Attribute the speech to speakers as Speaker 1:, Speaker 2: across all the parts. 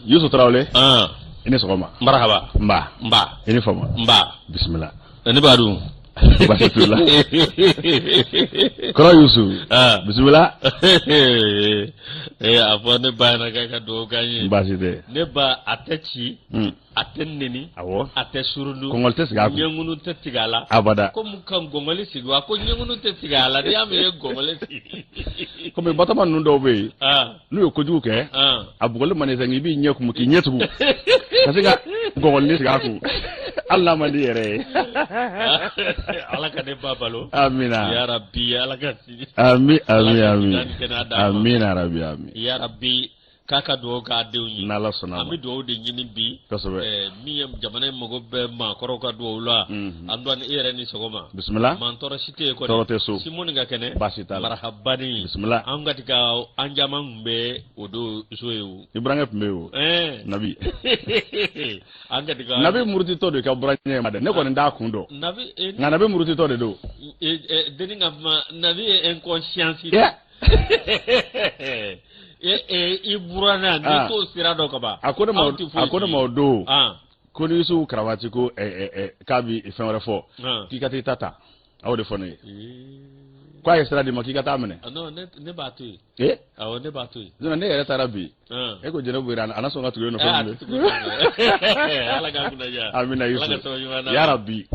Speaker 1: Yusuf Traoré ini sɔgɔma
Speaker 2: marhaba
Speaker 1: mba ini fama
Speaker 2: mba
Speaker 1: bismillah
Speaker 2: ne ba dun
Speaker 1: basitullah kɔrɔ Yusuf bismillah
Speaker 2: a fɔ ne ba na ka dugawu k'an ye
Speaker 1: baasi tɛ
Speaker 2: ne ba a tɛ ci a tɛ neni
Speaker 1: awɔ
Speaker 2: a tɛ surundu
Speaker 1: kɔngɔli tɛ sigi a kun
Speaker 2: ɲɛŋunu tɛ tigɛ a la
Speaker 1: abada
Speaker 2: ko mun kan gɔngɔli sigi wa ko ɲɛŋunu tɛ tigɛ a la n'i y'a mɛn i ye gɔngɔli sigi
Speaker 1: komi batama ninnu dɔw bɛ yen n'u ye kojugu kɛ a bugɔli man di i b'i ɲɛ kumu k'i ɲɛ tugu ka se ka gɔngɔli sigi a kun hali n'a man di yɛrɛ ye
Speaker 2: ala ka ne ba balo
Speaker 1: amina
Speaker 2: ya rabbi ala ka sigi
Speaker 1: amin arabi amin
Speaker 2: ya rabbi k'a ka dugawu k'a denw ye
Speaker 1: n'ala sɔnna
Speaker 2: an bɛ dugawu de ɲini bi
Speaker 1: kosɛbɛ
Speaker 2: min ye jamana in mago bɛɛ maakɔrɔw ka dugawu la an dɔn ni e yɛrɛ ni sɔgɔma
Speaker 1: bisimila
Speaker 2: maa tɔɔrɔ si tɛ yen kɔni
Speaker 1: tɔɔrɔ tɛ so
Speaker 2: simoni ka kɛnɛ
Speaker 1: baasi t'a la
Speaker 2: marhabani
Speaker 1: bisimila
Speaker 2: an ka tika an caman tun bɛ o don so ye o
Speaker 1: Ibrahima tun bɛ yen o nabi
Speaker 2: an ka tika
Speaker 1: nabi murutitɔ de ka buraɲɛ ma dɛ ne kɔni t'a kun dɔn
Speaker 2: nabi
Speaker 1: nka nabi murutitɔ de don
Speaker 2: deni ka kuma nabi ye inconscience i buranna ni t'o sira dɔ ka ban
Speaker 1: a ko ne ma o don ko ni Yusufu Karamati ko k'a bi fɛn wɛrɛ fɔ k'i ka t'i ta ta a y'o de fɔ ne ye k'a ye sira di ma k'i ka taa minɛ
Speaker 2: ne b'a to yen awɔ ne b'a to yen
Speaker 1: ne yɛrɛ taara bi e ko Jɛnɛbu yɛrɛ a na sɔn ka tugu e nɔfɛ bilen
Speaker 2: ala ka kunnaja
Speaker 1: amina Yusuf ya rabbi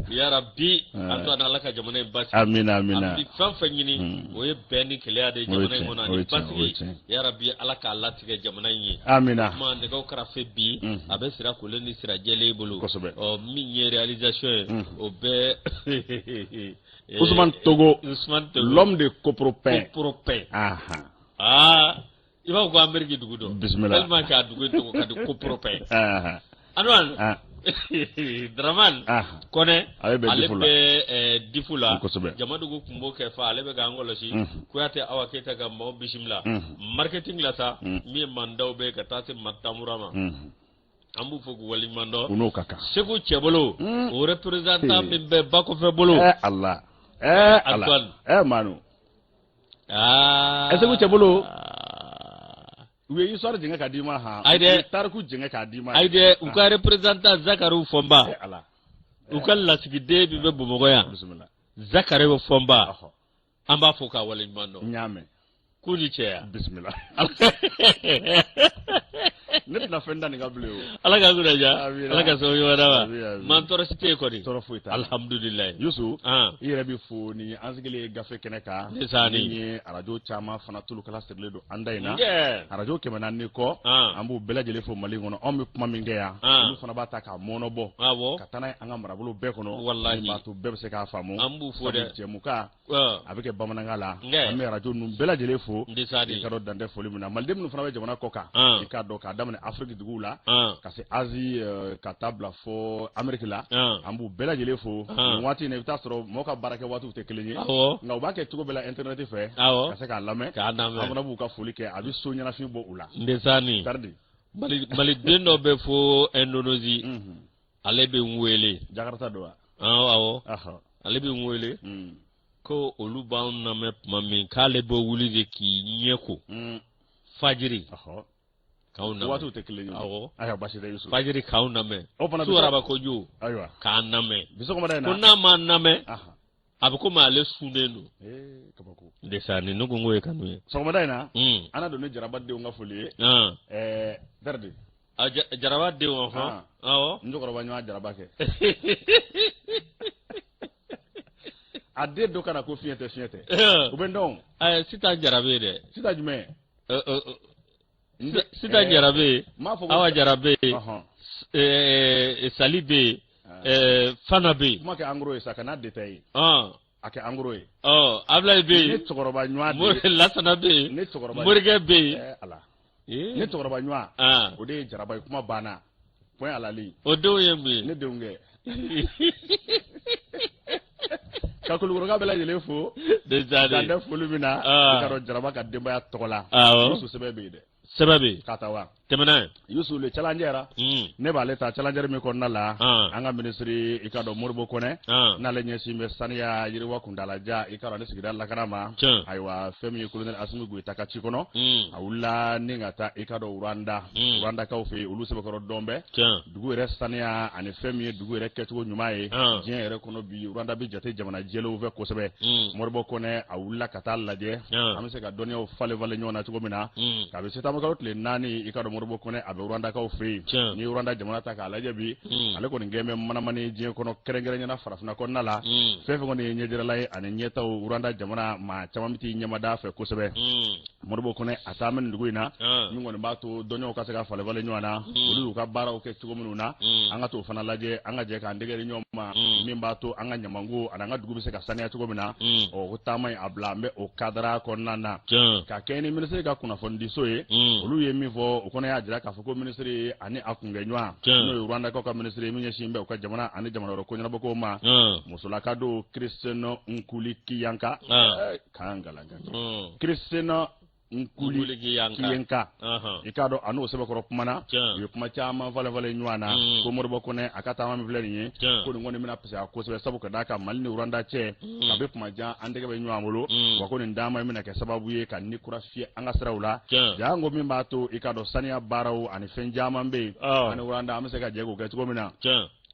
Speaker 2: an to ala ka jamana in basi
Speaker 1: amina
Speaker 2: an bi fɛn fɛn ɲini o ye bɛn ni keleya de jamana in kɔnɔ ani basigi ya rabbi ala k'a latigɛ jamana in ye
Speaker 1: amina
Speaker 2: kuma nɛgɛw karafe bi a bɛ sira kolen ni sira jɛlen bolo
Speaker 1: kosɛbɛ
Speaker 2: min ye réalisation ye o bɛɛ
Speaker 1: Ousmane Togo l'homme de Copropin
Speaker 2: i b'a fɔ ko Amérique dugu dɔ
Speaker 1: bisimila
Speaker 2: tellement que a dugu tɔgɔ ka di Copropin Antoine Dramane Kone ale bɛ difu la Jamadugu tun b'o kɛ fa ale bɛ k'an kɔlɔsi Kuyate Awa Keyita ka maaw bisimila marketing la sa min ye mandaw bɛ ka taa se Matamura ma an b'u fɔ k'u waleɲumandɔn
Speaker 1: u n'o ka kan
Speaker 2: Segu Cɛbolo o représentant min bɛ ba kɔfɛ bolo
Speaker 1: Allah
Speaker 2: Antoine
Speaker 1: Manu Segu Cɛbolo u ye histoire jɛngɛ k'a d'i ma tariku jɛngɛ k'a d'i ma
Speaker 2: ayi dɛ u ka représentant Zakari Fɔnba u ka lasigiden min bɛ Bamakɔ yan Zakari Fɔnba an b'a fɔ k'a waleɲumandɔn
Speaker 1: n y'a mɛn
Speaker 2: k'u ni cɛya
Speaker 1: bisimila ne tɛna fɛn da nin ka bilen o
Speaker 2: ala ka kunnaja ala ka sababu ɲuman d'a ma maa tɔɔrɔ si tɛ yen kɔni
Speaker 1: tɔɔrɔ foyi t'a la
Speaker 2: alhamdulilayi
Speaker 1: Yusu i yɛrɛ bɛ fo ni an sigilen ye gafe kɛnɛ kan ni ye arajo caman fana tulukala sirilen don an da in na arajo 400 kɔ an b'u bɛɛ lajɛlen fo Mali kɔnɔ anw bɛ kuma min kɛ yan olu fana b'a ta k'a mɔnɔbɔ ka taa n'a ye an ka marabolo bɛɛ kɔnɔ walahi b'a to bɛɛ bɛ se k'a faamu
Speaker 2: an b'u fo dɛ
Speaker 1: jɛmukan a bɛ kɛ bamanankan la an bɛ arajo ninnu bɛɛ lajɛlen fo i ka dɔn dan tɛ foli min na maliden minnu fana bɛ jamana kɔ kan i k'a dɔn k'a daminɛ Afrique duguw la ka se Asie ka taa bila fo Amérique la an b'u bɛɛ lajɛlen fo nin waati in na i bɛ taa sɔrɔ mɔgɔw ka baarakɛ waatiw tɛ kelen ye nka u b'a kɛ cogo bɛɛ la internet fɛ ka se k'a lamɛn an fana b'u ka foli kɛ a bɛ so ɲɛnafin bɔ u la
Speaker 2: maliden dɔ bɛ fo Indonésie ale bɛ n wele
Speaker 1: Jakarta don wa
Speaker 2: awɔ ale bɛ n wele ko olu b'anw lamɛn tuma min k'ale bɛ wuli de k'i ɲɛ ko fajiri k'anw lamɛn
Speaker 1: waatiw tɛ kelen ye awɔ ayiwa basi tɛ Yusu
Speaker 2: fajiri k'anw lamɛn su araba kojo
Speaker 1: ayiwa
Speaker 2: k'an lamɛn
Speaker 1: bisɔgɔmada in na
Speaker 2: ko n'a ma lamɛn a bɛ komi ale sunnen don
Speaker 1: kabako
Speaker 2: desani ne ko n k'o ye kanu ye
Speaker 1: sɔgɔmada in na an na don ni Jarabadenw ka foli ye Dardi
Speaker 2: Jarabadenw awɔ
Speaker 1: n cɛkɔrɔba ɲɔgɔn Jaraba kɛ a den dɔ kana ko fiɲɛ tɛ u bɛ n dɔn
Speaker 2: Sitan Jarabe dɛ
Speaker 1: Sitan jumɛn
Speaker 2: Sitan Jarabe Awa Jarabe Sali bɛ yen Fana bɛ yen
Speaker 1: kuma kɛ en gros ye sa kana détail ye a kɛ en gros ye
Speaker 2: Ablaye bɛ yen
Speaker 1: ne cɛkɔrɔba ɲɔgɔn
Speaker 2: Lasana bɛ yen Morikɛ bɛ yen
Speaker 1: ala ne cɛkɔrɔba ɲɔgɔn o de ye Jaraba ye kuma banna point à la ligne
Speaker 2: o denw ye mun ye ne
Speaker 1: denw kɛ ka Kulukɔrɔka bɛɛ lajɛlen fo dan foli min na i ka dɔn Jaraba ka denbaya tɔgɔ la Yusu sɛbɛn bɛ yen dɛ
Speaker 2: sɛbɛn bɛ yen
Speaker 1: k'a ta wa
Speaker 2: temena
Speaker 1: Yusu le challenger ne ba leta challenger mi ko nala anga ministry ikado Modibo Kone na le nyesi me sania yiriwa kundala ja ikado ne sigida la karama aywa femi colonel Asimi Goita ka chikono awula ningata ikado Rwanda ka ofe ulu sebe ko dombe dugu re sania ani femi dugu re ketugo nyumaye jien re kono bi Rwanda bi jate jamana jelo ve ko sebe Modibo Kone awula kata laje amse ka donia o fale vale nyona tugo mina ka be seta makaro tle nani ikado Modibo Kone abe Rwanda ka ofe ni Rwanda jamana ta ka laje bi ale ko ngeme manamani jien kono kerengere nyana farafuna ko nala fefe ko ni nyejira lay ani nyeta Rwanda jamana ma chamamiti nyamada fe ko sebe Modibo Kone atamen duguina mi ngone bato donyo ka sega fale vale nyona olu ka bara o ke tugo mununa anga to fana laje anga je ka ndegere nyoma mi bato anga nyamangu ananga dugu se ka sania tugo mina o kutamai ablambe o kadara ko nana ka keni ministre ka kuna fondi soye olu ye mi vo o kono ya jira ka foko ministre ani akungenywa no Rwanda ka ministre mi nyeshimbe o ka jamana ani jamana ro ko nyana boko ma musula kado Cristiano Nkuliki yanka kangalanga Cristiano Nkuli kiyenka ikado anu sebe ko kumana yo kuma chama vale nywana ko Modibo Kone akata ma vle ni ko ngoni mina pesa ko sebe sabu ka daka malni Rwanda che abe kuma ja andege be nywamulu wako ni ndama mina ke sababu ye kan ni kurafie anga srawla jango mi bato ikado sania barau ani fenjama mbe ani Rwanda amse ka jego ke ko mina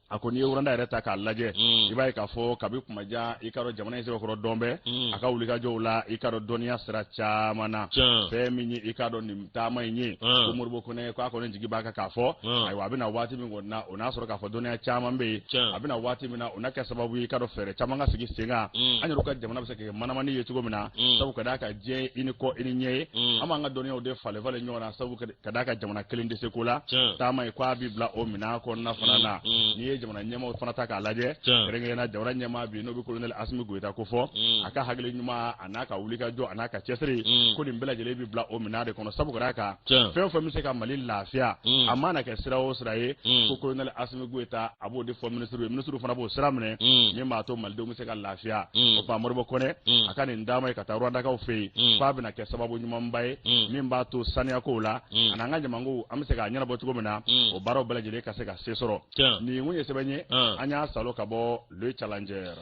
Speaker 1: akoni Rwanda reta ka laje ibai ka fo kabi kuma ja ikaro jamana ise ko dombe aka ulika jola ikaro donia sracha mana femini ikaro ni mtama nyi ko Modibo Kone ko akoni jigi baka ka fo ai wa bina wati mi ngona ona soro ka fo donia chama mbe abina wati mina ona ka sababu ikaro fere chama nga sigi singa anyo ka jamana bese ke manamani yetugo mina sabu kada ka je ini ko ini nye ama nga donia ode fale nyona sabu kada ka jamana kelinde sekola tama ko abibla o mina ko na fanana ni jamana nyama fana ta ka laje renge na jamana nyama bi no bi colonel Asimi Goita ko fo aka hagle nyuma anaka wulika jo anaka chesri ko dim bela jele bi bla o minade kono sabu ka fe fo mi se ka mali lafia amana ka sira o siraye ko colonel Asimi Goita abo de fo ministre fana bo siramne ni ma to malde mi se ka lafia o fa Modibo Kone aka ni ndama ka ta Rwanda ka o fe fa bina ke sababu nyuma mbaye min ba to sania ko la ananga nyamangu amse ka nyana bo tugo mina o baro bela jele ka se ka sesoro ni munye sebenye anya salo kabo le challenger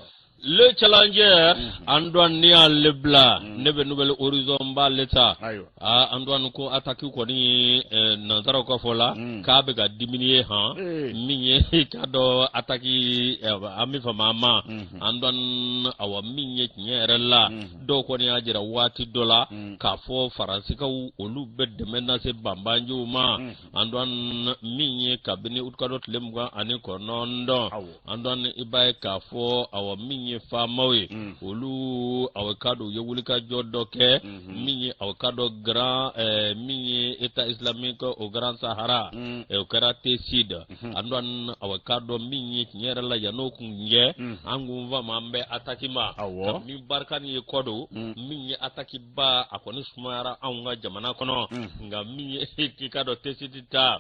Speaker 1: Antoine ni lebla nebe nouvelle horizon ba leta Antoine ko attaque ko ni nanzara ko fola ka be ga diminuer minye kado attaque ami fa mama Antoine awa minye nyerela do ko ni ajira wati dola ka fo faransi ka olu be de menace bambanjo ma Antoine minye kabini utkadot lemga ani ko nondo Antoine ibaye ka fo awa minye famawe olu awakado yewulika jodoke minye awakado grand minye État islamique au Grand Sahara au karate sud andwan awakado minye nyera la yanoku nge angumva mambe atakima mi barkani ye kodo minye atakiba akoni sumara anga jamana kono nga minye kikado tesitita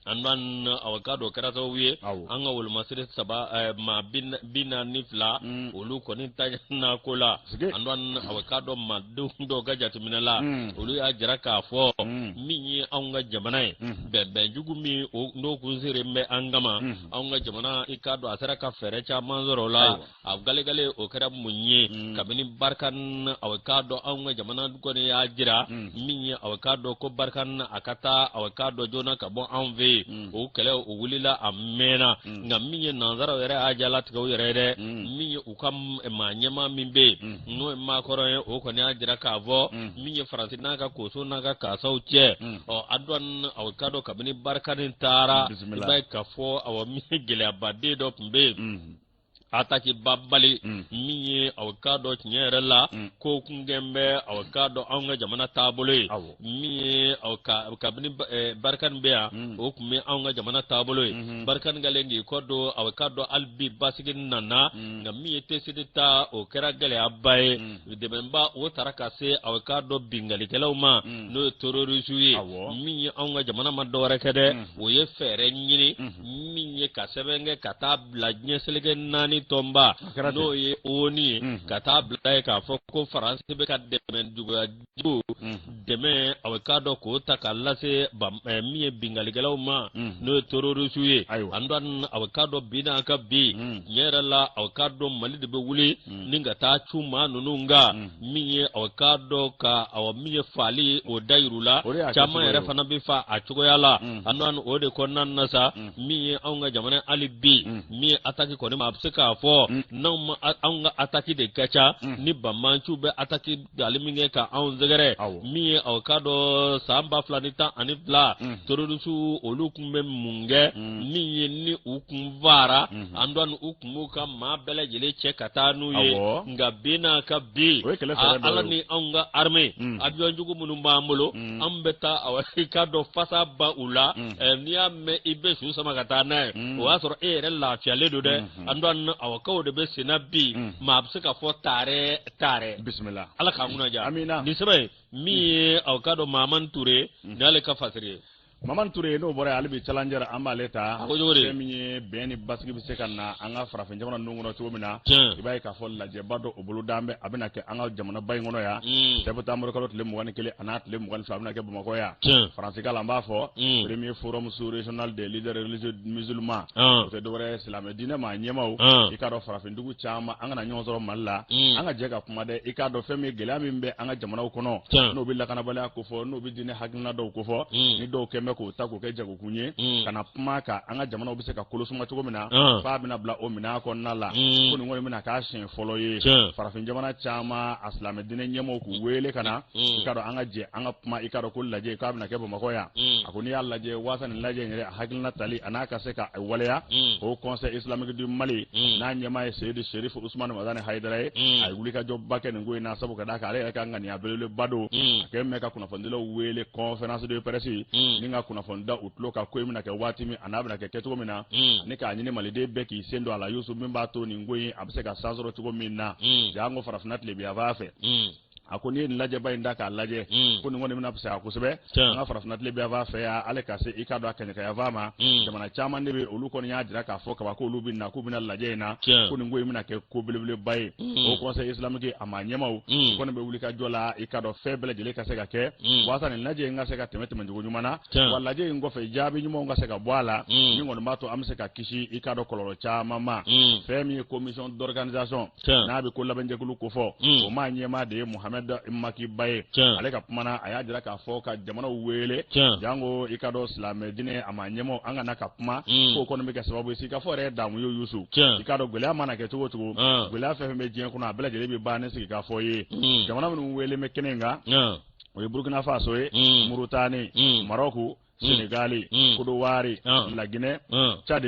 Speaker 1: andan awakado karata wiye anga wol masire saba ma bina nifla olu koni tanya kola andan awakado ma do gajati minala olu ya jaraka fo minyi anga jamana be jugumi ndo kunzire mbe angama anga jamana ikado asara ka ferecha manzoro la afgale o kara munye kabini barkan awakado anga jamana koni ya jira minyi awakado ko barkan akata awakado jona kabo anve o kele o wulila amena nga minye nanzara yere ajala tigo yere de minye ukam ma nyama mimbe no ma koro o ko ni ajira ka vo minye faransi naka ko so naka ka sauche o adwan awkado kabini barkanin tara bai ka fo aw minye gele abade do mbe ataki babali minye awkado nyere la ko kungembe awkado anga jamana tabule minye kabini barkan bea o kuma anga jamana tabule barkan galengi kodo awkado albi basigin nana nga minye tesidita o kera gale abaye de memba o taraka se awkado bingali kelawma no terrorisuye minye anga jamana madore kede o ye fere nyini minye kasebenge katabla nyeselege nani
Speaker 2: tomba no ye oni kata bla ka fo ko France be ka deme duga ju deme awkado ko takallase miye bingaligalaw ma no tororo suye andan awkado bina ka bi nyerala awkado mali de be wuli ninga ta chuma nununga miye awkado ka aw miye fali o dairula chama yere fana be fa a chugoyala andan o de konan nasa miye awnga jamana ali bi miye ataki ko ni ma abseka fo non awnga ataki de kacha ni bamanchu be ataki daliminge ka awn zegere miye awkado samba flanita anibla torusu olukumbe munge miye ni ukumvara andan ukumuka ma bele jele che katanu ye nga bina ka bi ala ni awnga arme abiyon jugu munumba amolo ambeta awkado fasa ba ula niya me ibe su sama katana o asoro ere la fiale do de andan awkawo de be sinabi ma abseka fo tare
Speaker 1: bismillah
Speaker 2: ala ka nguna ja
Speaker 1: amina
Speaker 2: ni sebe mi awkado maman touré dale ka fasire
Speaker 1: Maman Touré no bore alibi challenger amba leta semi beni basigi bise kana anga farafin jamana nungono tuomina ibai ka fol la jebado obulu dambe abina ke anga jamana bay ngono ya sebata mo ko le mo kele anat le mo fa abina ke bamako ya france kala mba fo premier forum sous régional des leaders religieux musulmans te dore islam dina ma nyemaw ikado farafin dugu chama anga na nyonzoro malla anga jega kuma de ikado femi gelami mbe anga jamana kono no billa kana bala ko fo no bi dine hakna do ko fo ni do keme ko ta ko ke jago kunye kana kuma ka anga jamana obi se ka kolosuma to mina fa bina bla o mina ko nala ko ni ngoni mina ka shin folo ye farafin jamana chama aslam dine nyemo ku wele kana ikado anga je anga kuma ikado ko laje ka bina ke bo makoya akoni yalla je wasan laje nyere hakilna tali anaka se ka waleya au conseil islamique du Mali na nyema Seydi Sherif Ousmane Madani Haidara ay wulika job baken ngoy na sabu ka daka ale ka ngani abele bado kemme ka kuna fondelo wele conférence de presse ninga kuna da utlo ka ko mina ke wati mi anabna ke keto mina ne ka nyine malide be ki sendo ala yusu mimba to ni ngoyi abse ka sazoro to mina jango farafnat le biya vafe akoni laje bay ndaka laje ko ni ngone mina psa ko sebe nga farafnat le biya vafe ya ale ka se ikado akanya ka vama jamana chama ne be olu ko ni adira ka foka ba ko olu bin na ko bina laje na ko ni ngoyi mina ke ko bilebile bay o conseil islamique amanyema ko ne be wulika jola ikado faible jele ka se ka ke wasa ni laje nga se ka temete manjugo nyumana wala je ngo fe jabi nyumo nga se ka bwala ni ngono mato amse ka kishi ikado koloro cha mama femi commission d'organisation na be ko labanje ko ko fo o ma nyema de Mohamed Imaki Baye ale ka pumana aya jira ka fo ka jamana wele jango ikado islam dine amanyemo anga na ka puma ko ko no be ka sababu isi ka fo re damu yo yusu ikado gbele amana ke tugo tugo gbele fe me jien kuna bela jele be ba ne sigi ka fo ye jamana mun wele me kenenga o Burkina Faso e Mauritanie Morocco Senegal, Kodowari, la Guinée, Tchad,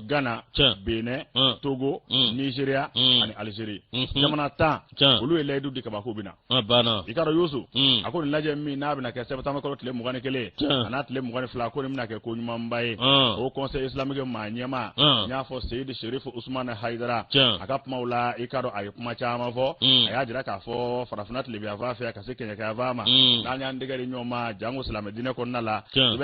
Speaker 1: Ghana, Benin, Togo, Nigeria, and Algeria. Jamana ta, ulu ele du dikabako bina.
Speaker 2: Bana.
Speaker 1: Ikaro yusu. Ako nilaje mi na bina ke sebata makolo tile mugane kele. Anat tile mugane fla ko nimna ke ko nyuma mbaye. Au conseil islamique manyema. Nya fo Seydi Sherif Ousmane Haidara. Akap maula ikaro ayupma chama fo. Aya jira ka fo farafnat le biava fe ka sekenya ka vama. Nanya ndegari nyoma jango islam dine ko nala.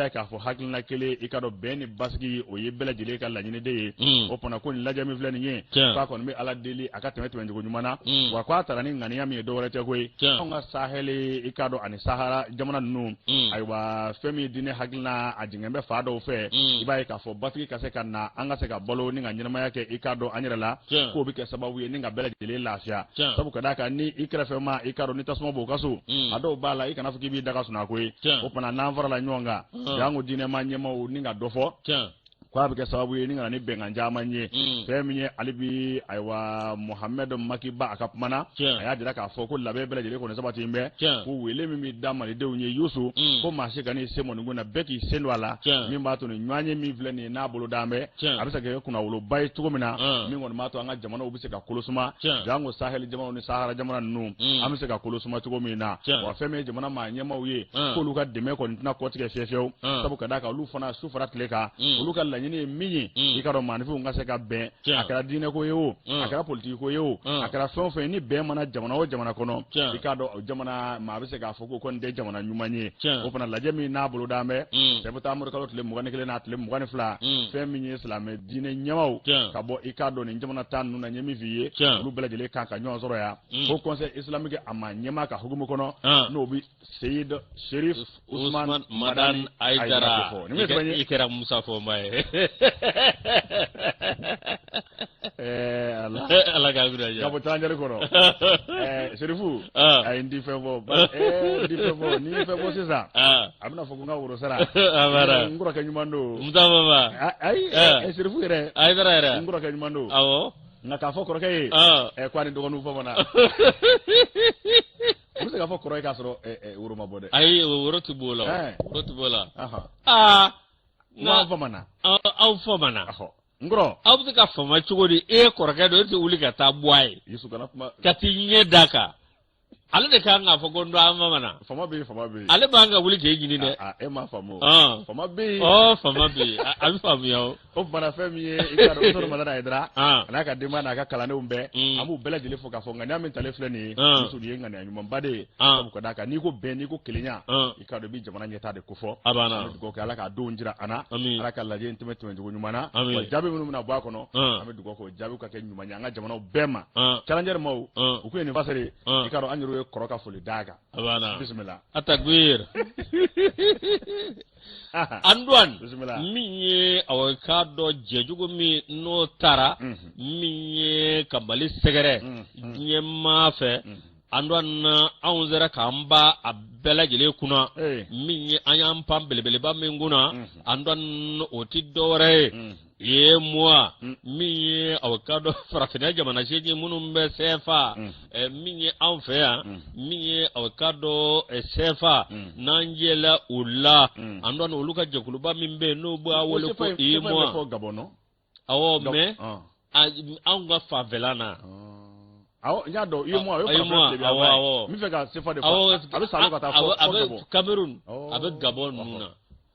Speaker 1: Ka fo hakilna kele ikado beni basgi o yebela jile ka la nyine de o pona ko ni laja mi vle ni fa ko mi ala deli akata metu njugo nyumana wa kwa tara ni ngani yami do wala te koy nga saheli ikado ani sahara jamana nu aywa femi dine hakilna ajingembe fa do fe ibai ka fo basgi ka se kana anga se ka bolo ni ngani ma yake ikado anyala ko bi ke sababu ni nga bela jile lafiya sabu ka daka ni ikra fe ma ikado ni tasmo bo kasu ado bala ikana fuki bi daga suna koy o pona na vara la nyonga yango dine manyema o ninga dofo kwa bike sababu ye ninga ni benga njama nye feminye alibi aywa Mohamed Makiba akapmana aya dira ka fo ko labe bele jele ko ne sabati mbe ko wele mi dama ni deunye yusu ko mashika ni semo ni ngona beki sendwala mi mbato ni nywanye mi vle ni na bolo dambe abisa ke kuna ulo bay tukomina mi ngona mato anga jamana ubise ka kolosuma jango sahel jamana ni sahara jamana nu amse ka kolosuma tukomina wa feme jamana ma nyema uye ko luka deme ko ntina ko tike fefew sabu kada ka lu fana su fara tleka luka laɲini min ye i ka dɔn maanifinw ka se ka bɛn a kɛra diinɛ ko ye o a kɛra politiki ko ye o a kɛra fɛn o fɛn ni bɛn mana jamana o jamana kɔnɔ i k'a dɔn jamana maa bɛ se k'a fɔ ko kɔni tɛ jamana ɲuman ye o fana lajɛ min n'a bolo d'an bɛ sɛbɛta amadu kalo tile 21 n'a tile 22 fɛn min ye silamɛ diinɛ ɲɛmaw ka bɔ i k'a dɔn nin jamana tan ninnu na ɲɛ min f'i ye olu bɛɛ lajɛlen kan ka ɲɔgɔn sɔrɔ yan o conseil islamique a ma ɲɛma ka hukumu kɔnɔ n'o bi Seyid Sherif Usman Madani Aidara
Speaker 2: i kɛra Musa Fɔnba ye ala ka gura ja
Speaker 1: ka bɔ tanjari kɔrɔ Serifu a ye ndi fɛn fɔ ni fɛn fɔ sisan a bɛna fɔ ko n ka woro sara n kɔrɔkɛ ɲuman don
Speaker 2: Musa Fɔnba
Speaker 1: ayi Serifu yɛrɛ
Speaker 2: Aidara yɛrɛ
Speaker 1: n kɔrɔkɛ ɲuman don
Speaker 2: awɔ
Speaker 1: nka k'a fɔ kɔrɔkɛ ye ko ani dɔgɔninw fɔ fana o bɛ se k'a fɔ kɔrɔ ye k'a sɔrɔ woro ma bɔ dɛ
Speaker 2: ayi woro tɛ b'o la woro tɛ b'o la
Speaker 1: n'aw fɔmana
Speaker 2: aw fɔmana
Speaker 1: n kɔrɔ
Speaker 2: aw bɛ se ka fama cogo di e kɔrɔkɛ don e tɛ wuli ka taa bɔ a ye ka t'i ɲɛ d'a kan ale de kan k'a fɔ ko n don an fama
Speaker 1: fama bɛ yen
Speaker 2: ale b'an ka wuli k'e ɲini dɛ
Speaker 1: e ma faamu fama bɛ yen
Speaker 2: fama bɛ yen a bɛ faamuya o
Speaker 1: fana fɛn min ye i ka dɔn muso Madani Aidara a n'a ka denbaya n'a ka kalandenw bɛɛ an b'u bɛɛ lajɛlen fɔ k'a fɔ ŋaniya min talen filɛ nin ye muso nin ye ŋaniya ɲumanba de ye sabu ka d'a kan n'i ko bɛn n'i ko kelenya i ka dɔn i bɛ jamana ɲɛtaa de ko fɔ an bɛ dugawu kɛ ala k'a denw jira an na ala ka lajɛ in tɛmɛ cogo ɲuman na wa jaabi minnu bɛna bɔ a kɔnɔ an bɛ dugawu kɛ o jaabiw ka kɛ ɲuman ye an ka jamanaw bɛɛ ma challenger maaw u ko ye nin fasere i ka dɔn an yɛrɛ ye kɔrɔ ka foli d'a kan bisimila
Speaker 2: Atagwir Anduan min ye aw ka dɔ jɛjugu min n'o taara min ye ka Mali sɛgɛrɛ diɲɛ maa fɛ Anduan anw sera k'an ba a bɛɛ lajɛlen kunna min ye an y'an pan belebeleba min kunna Anduan o ti dɔwɛrɛ ye moi min ye aw ka dɔ farafinna jamana seegin minnu bɛ CFA min ye anw fɛ yan min ye aw ka dɔ CFA n'an jɛla o la Anduan olu ka jɛkuluba min bɛ yen n'o b'a wele ko moi awɔ mais anw ka fanfɛla na
Speaker 1: awɔ n y'a dɔn moi awɔ min fɛ ka CFA de fɔ a bɛ salon ka taa fɔ
Speaker 2: Gabon Cameroun a bɛ Gabon ninnu na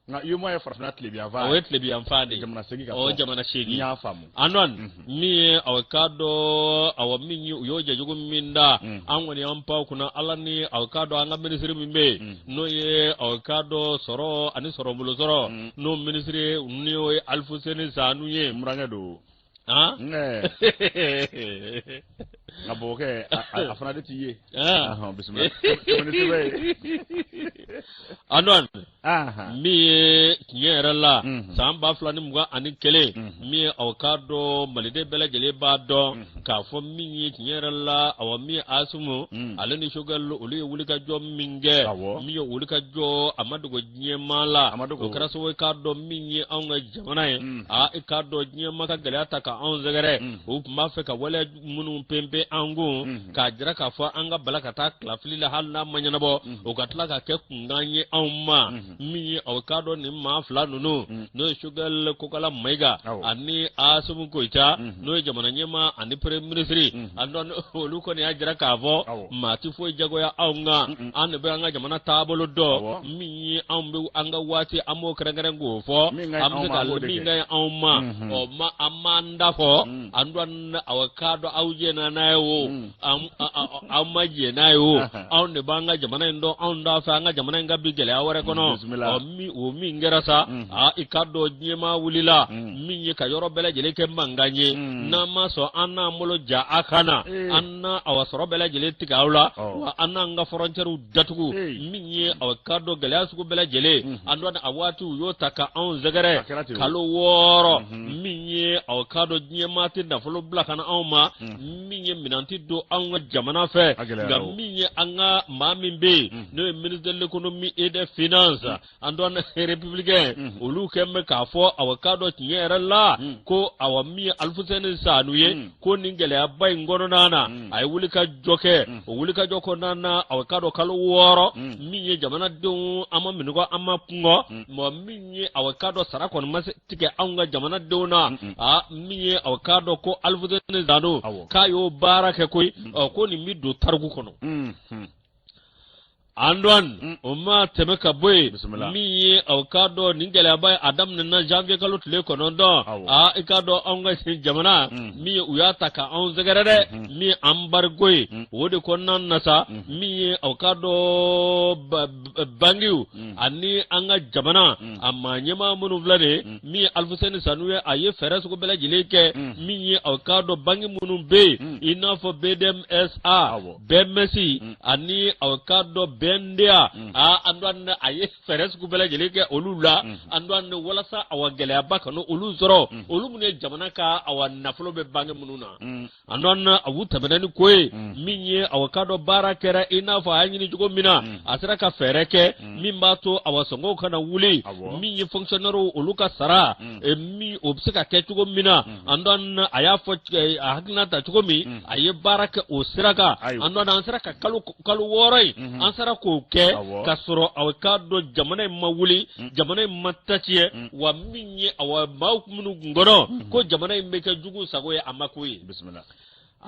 Speaker 1: nka UEMOA ye farafinna tilebiyanfan
Speaker 2: o ye tilebiyanfan de
Speaker 1: jamana seegin ka fɔ
Speaker 2: o jamana seegin
Speaker 1: n y'a faamu
Speaker 2: Anduan min ye aw ka dɔn aw min ye u y'o jɛjugu min da an kɔni an paw kunna ala ni aw ka dɔn an ka minisiri min bɛ yen n'o ye aw ka dɔn sɔrɔ ani sɔrɔbolo sɔrɔ n'o minisiri ni o ye Alfuseni Sanu ye
Speaker 1: murankɛ don nka bɔbɔkɛ a fana de t'i ye bisimila
Speaker 2: Anduan min ye tiɲɛ yɛrɛ la san 2021 min ye aw ka dɔn maliden bɛɛ lajɛlen b'a dɔn k'a fɔ min ye tiɲɛ yɛrɛ la aw min ye Asumu ale ni Sogɛl olu ye wulikajɔ min kɛ min ye wulikajɔ a ma dogo diɲɛmaa la o kɛra sababu ye k'a dɔn min ye anw ka jamana ye i k'a dɔn diɲɛmaa ka gɛlɛya ta ka anw sɛgɛrɛ o tun b'a fɛ ka waleya minnu pempe an kun k'a jira k'a fɔ an ka bala ka taa kilafili la hali n'a ma ɲɛnabɔ o ka tila ka kɛ kunkan ye anw ma min ye aw ka dɔn nin maa fila ninnu n'o ye Sogɛl Kokala Mayiga ani Asumu Koyita n'o ye jamana ɲɛmaa ani premier ministre Anduan olu kɔni y'a jira k'a fɔ maa ti foyi jagoya anw kan an de bɛ an ka jamana taabolo dɔn min ye anw bɛ an ka waati an b'o kɛrɛnkɛrɛn k'o fɔ an bɛ se ka min ka ɲi anw ma an m'an da fɔ Anduan aw ka dɔn aw jɛna n'a ye o aw ma jɛ n'a ye o anw de b'an ka jamana in dɔn anw t'a fɛ an ka jamana in ka bi gɛlɛya wɛrɛ kɔnɔ o min kɛra sa i ka dɔn diɲɛmaa wulila min ye ka yɔrɔ bɛɛ lajɛlen kɛ mankan ye n'an ma sɔn an n'an bolo ja a kan na an n'a aw sɔrɔ bɛɛ lajɛlen tigɛ aw la wa an n'an ka frontières datugu min ye aw ka dɔn gɛlɛya sugu bɛɛ lajɛlen Anduan a waati u y'o ta ka anw sɛgɛrɛ kalo 6 min ye aw ka dɔn diɲɛmaa tɛ nafolo bila ka na anw ma min ye minɛn tɛ don anw ka jamana fɛ nka min ye an ka maa min bɛ yen n'o ye ministre de l'économie et des finances Anduan républicain olu kɛn bɛ k'a fɔ aw ka dɔn tiɲɛ yɛrɛ la ko aw min ye Alfuseni Sanu ye ko nin gɛlɛyaba in kɔnɔna na a ye wuli ka jɔ kɛ o wuli ka jɔ kɔnɔna na aw ka dɔn kalo 6 min ye jamanadenw an ma minɔgɔ an ma kungɔ min ye aw ka dɔn sara kɔni ma se tigɛ anw ka jamanadenw na min ye aw ka dɔn ko Alfuseni Sanu k'a y'o baara kɛ koyi ko nin bɛ don tariku kɔnɔ andwan umma temeka boy mi awkado ningela bay adam na janvier kalo tule konondo ikado onga sin jamana mi uyata ka on zagarade mi ambargoy wodi konnan nasa mi awkado bangiu ani anga jamana amma nyama munu vlade mi alfusen sanuye aye feres ko bela jileke mi awkado bangi munu be ina fo BDMSA BMC ani awkado bendia andwan aye feres ko bela jileke olula andwan walasa awagele abakano olu zoro olu mune jamana ka awan nafulo be bangi mununa andwan awuta benani koy minye awkado barakera ina fo anyini jugo mina asira ka fereke mimbato awasongo kana wuli minye fonctionnaire oluka sara mi obseka ketugo mina andwan ayafo ahagna ta jugo mi aye baraka osiraka andwan ansiraka kalu worai ansara ko ke kasoro awkado jamana mawuli jamana matachiye wa minye awa mawkumunu ngono ko jamana mbeke jugu sagoye amakuyi
Speaker 1: bismillah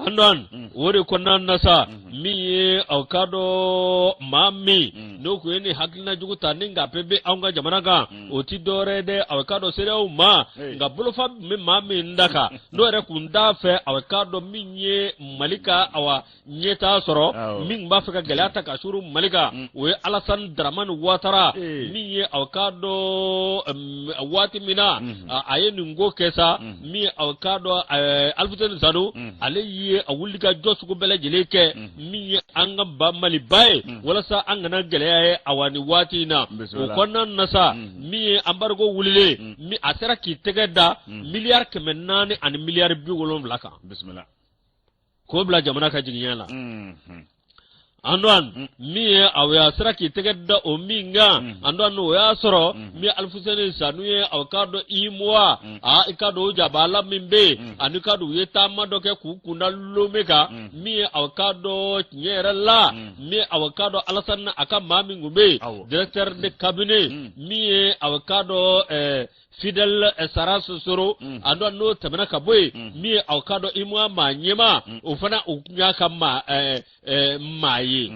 Speaker 2: andwan wori konan nasa mi awkado mami no ko eni hakina jugu taninga pebe anga jamana ga oti dore de awkado sere ma nga bulufa mi mami ndaka no re kunda fe awkado minye malika awa nyeta soro min ba fika galata ka shuru malika we alasan draman watara minye awkado wati mina ayeni ngo kesa mi awkado alfuten sadu ale awulika josu ko bela jeleke mi anga ba mali bay wala sa anga na gele awani wati na o konan nasa mi ambargo wulile mi asara ki tegeda miliyar kemenane an miliyar bi wolon laka
Speaker 1: bismillah
Speaker 2: ko bla jamana ka jinyala andwan mi awya sraki tegedda o minga andwan no ya soro mi alfusene sanuye awkado imwa ikado jabala mimbe anikado yeta madoke kukunda lomeka mi awkado nyerela mi awkado alasan aka mami ngumbe directeur de cabinet mi awkado Fidel Sarasu Soro andwa no tabana kaboy mi awkado imwa manyema ufana ukunyaka mayi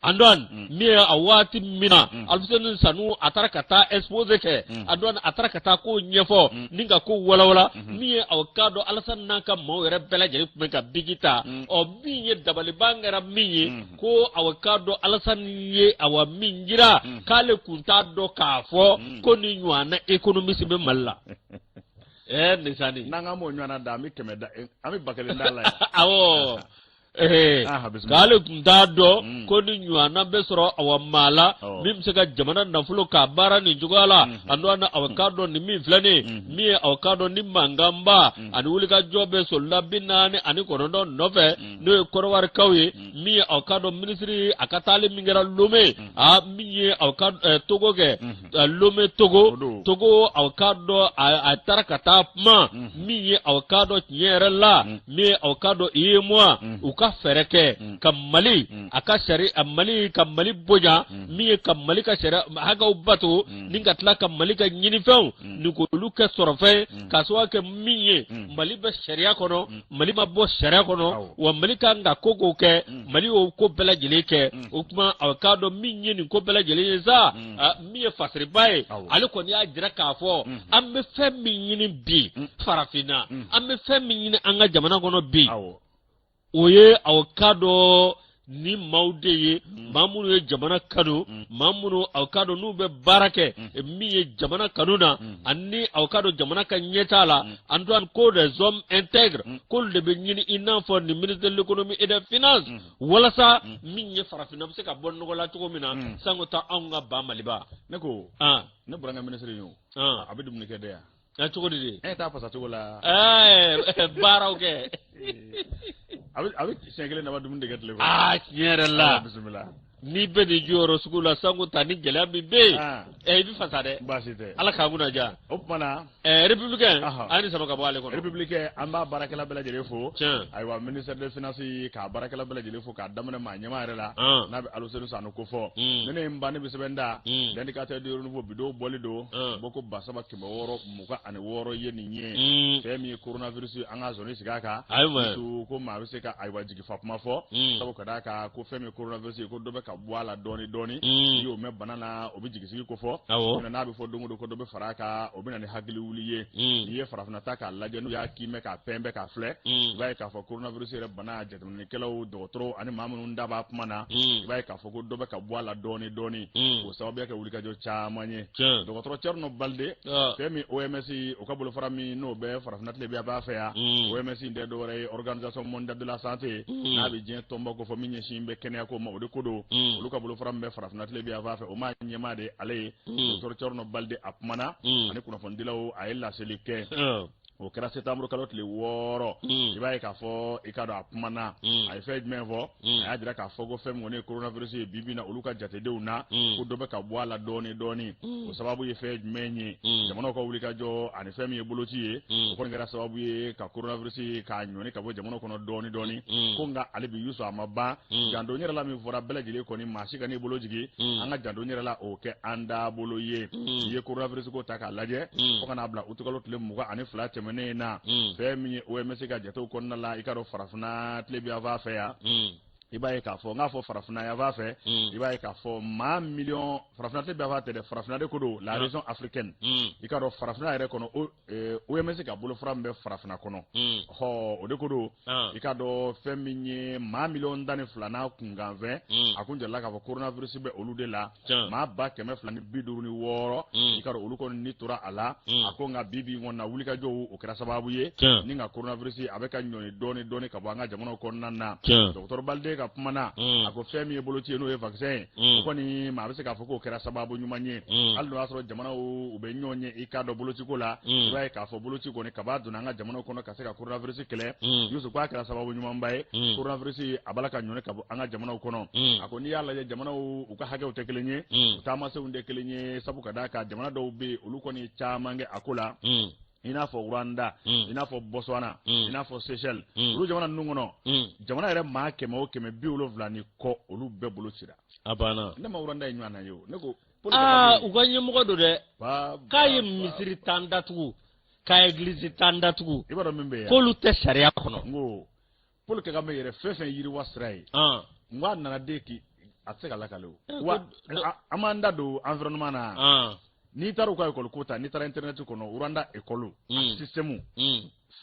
Speaker 2: andwan mi awati mina alfusen sanu atarakata expose ke andwan atarakata ko nyefo ninga ko wala mi awkado alasan naka mawere bela jeri kumeka bigita o biye dabali bangara mi ko awkado alasan ye awa mingira kale kunta do kafo ko ni nywana economist be malla nisani
Speaker 1: nanga mo nywana da mi kemeda ami bakale ndala
Speaker 2: awo kale kunta do ko ni nywana be soro awa mala mim sega jamana na fulo ka bara ni jugala andwana awkado ni mi flani mi awkado ni mangamba ani wulika jobe so labinane ani korondo nove no korowar kawye mi awkado ministry akatali mingera lome mi awkado togo ge lome togo awkado atarakata ma mi awkado nyerela mi awkado yemwa uka fereke kamali aka shari amali kamali boja mi kamali ka shari haga ubatu ninga tla kamali ka nyini few ni ko luka sorfe kaswa ke mi mali be sharia kono mali ma bo sharia kono wa mali ka nga koko ke mali o ko bela jeleke ukuma awkado mi ni ko bela jeleke za mi fasri bay ali ko ni ajira ka fo amme fe mi nyini bi farafina amme fe mi nyini anga jamana kono bi oye awkado ni maude mamunu ye jamana kanu mamunu awkado nube barake mi ye jamana kanuna anni awkado jamana ka nyetala antoine ko des hommes intègres ko de be nyini inafo ni ministre de l'économie et des finances wala sa mi ye farafina se ka bonno ko la to mina sango ta anga ba maliba
Speaker 1: neko ne buranga ministre yo abidum ni kede ya
Speaker 2: na to de
Speaker 1: ta pasa to la
Speaker 2: barawke
Speaker 1: abi segele na badum de gatle
Speaker 2: nyerella
Speaker 1: bismillah
Speaker 2: ni be de joro sukula sangu tani gele bi be bi fasade
Speaker 1: basite
Speaker 2: ala ka guna ja
Speaker 1: opmana
Speaker 2: républicain ani sama ka bale ko
Speaker 1: républicain amba barakala bela jere fo aywa ministre de finance ka barakala bela jere fo ka damana ma nyama rela na be alusenu sanu ko fo nene mbane be sebenda den ka te de nouveau bido bolido boko basaba ke woro muka ani woro yeni nye femi coronavirus anga zone sigaka to ko ma be se ka aywa jigi fapma fo sabo ka da ka ko femi coronavirus ko do ka bɔ a la dɔɔni y'o mɛn bana na o bɛ jigisigi ko fɔ n'a bɛ fɔ don o don ko dɔ bɛ fara kan o bɛ na ni hakili wuli ye n'i ye farafinna ta k'a lajɛ n'u y'a kiimɛ k'a pɛnbɛn k'a filɛ i b'a ye k'a fɔ coronavirus yɛrɛ bana jateminɛkɛlaw dɔgɔtɔrɔ ani maa minnu da b'a kuma na i b'a ye k'a fɔ ko dɔ bɛ ka bɔ a la dɔɔni o sababuya kɛ wulikajɔ caman ye dɔgɔtɔrɔ Thierno Balde fɛn min OMS o ka bolofara min n'o bɛ farafinna tile bɛ a b'a fɛ yan OMS tɛ dɔwɛrɛ ye Organisation mondiale de la santé n'a bɛ diɲɛ tɔnbɔ ko fɔ min ɲɛsin bɛ kɛnɛya ko ma o de ko don olu ka bolofara min bɛ farafinna tile bɛ a b'a fɛ o ma ɲɛmaa de ale ye dɔgɔtɔrɔ Thierno Balde a kumana ani kunnafonidilaw a ye laseli kɛ o kɛra septembre kalo tile 6 i b'a ye k'a fɔ i ka dɔn a kumana a ye fɛn jumɛn fɔ a y'a jira k'a fɔ ko fɛn min kɔni ye coronavirus ye bi na olu ka jatedenw na ko dɔ bɛ ka bɔ a la dɔɔni o sababu ye fɛn jumɛn ye jamanaw ka wulikajɔ ani fɛn min ye boloci ye o kɔni kɛra sababu ye ka coronavirus k'a ɲɔni ka bɔ jamanaw kɔnɔ dɔɔni ko nka ale bi Yusu a ma ban janto n yɛrɛ la min fɔra bɛɛ lajɛlen kɔni maa si ka n'i bolo jigin an ka janto n yɛrɛ la o kɛ an da bolo ye i ye coronavirus ko ta k'a lajɛ fo ka n'a bila août kalo tile 22 tɛmɛnen na fɛn min ye OMS ka jatew kɔnɔna la i ka dɔn farafinna tile bɛ a b'a fɛ yan i b'a ye k'a fɔ n k'a fɔ farafinna ya b'a fɛ i b'a ye k'a fɔ maa miliyɔn farafinna tile bɛ a b'a tɛ dɛ farafinna de ko don la région africaine i ka dɔn farafinna yɛrɛ kɔnɔ OMS ka bolofara min bɛ farafinna kɔnɔ o de ko don i ka dɔn fɛn min ye maa miliyɔn 12 n'a kunkanfɛn a kun jɛla k'a fɔ coronavirus bɛ olu de la maa 256 i ka dɔn olu kɔni ni tora a la a ko nka bi kɔni na wulikajɔw o kɛra sababu ye ni nka coronavirus a bɛ ka ɲɔni dɔɔni ka bɔ an ka jamanaw kɔnɔna na dɔgɔtɔrɔ Balde ka kumana a ko fɛn min ye boloci ye n'o ye vaccin o kɔni maa bɛ se k'a fɔ k'o kɛra sababu ɲuman ye hali n'o y'a sɔrɔ jamanaw u bɛ ɲɔgɔn ye i k'a dɔn bolociko la i b'a ye k'a fɔ boloci kɔni kaba donna an ka jamanaw kɔnɔ ka se ka coronavirus kɛlɛ Yusu k'a kɛra sababu ɲumanba ye coronavirus a bala ka ɲɔni ka bɔ an ka jamanaw kɔnɔ a ko n'i y'a lajɛ jamanaw u ka hakɛw tɛ kelen ye u taamasenw tɛ kelen ye sabu ka d'a kan jamana dɔw bɛ yen olu kɔni caman kɛ a ko la i n'a fɔ Rwanda i n'a fɔ Botswana i n'a fɔ Seychelles olu jamana ninnu kɔnɔ jamana yɛrɛ maa 170 ni kɔ olu bɛɛ bolo cira
Speaker 2: a banna
Speaker 1: ne ma Rwanda ye ɲɔgɔn na ye o ne ko
Speaker 2: u ka ɲɛmɔgɔ don dɛ k'a ye misiri 10 datugu k'a église 10 datugu
Speaker 1: i b'a dɔn min bɛ yan
Speaker 2: k'olu tɛ sariya kɔnɔ
Speaker 1: n ko Paul Kagame yɛrɛ fɛn fɛn yiriwa sira ye n ko a nana den ki a tɛ se ka lakale o wa an m'an da don environnement na n'i taara u ka école ko ta n'i taara internet kɔnɔ Rwanda école système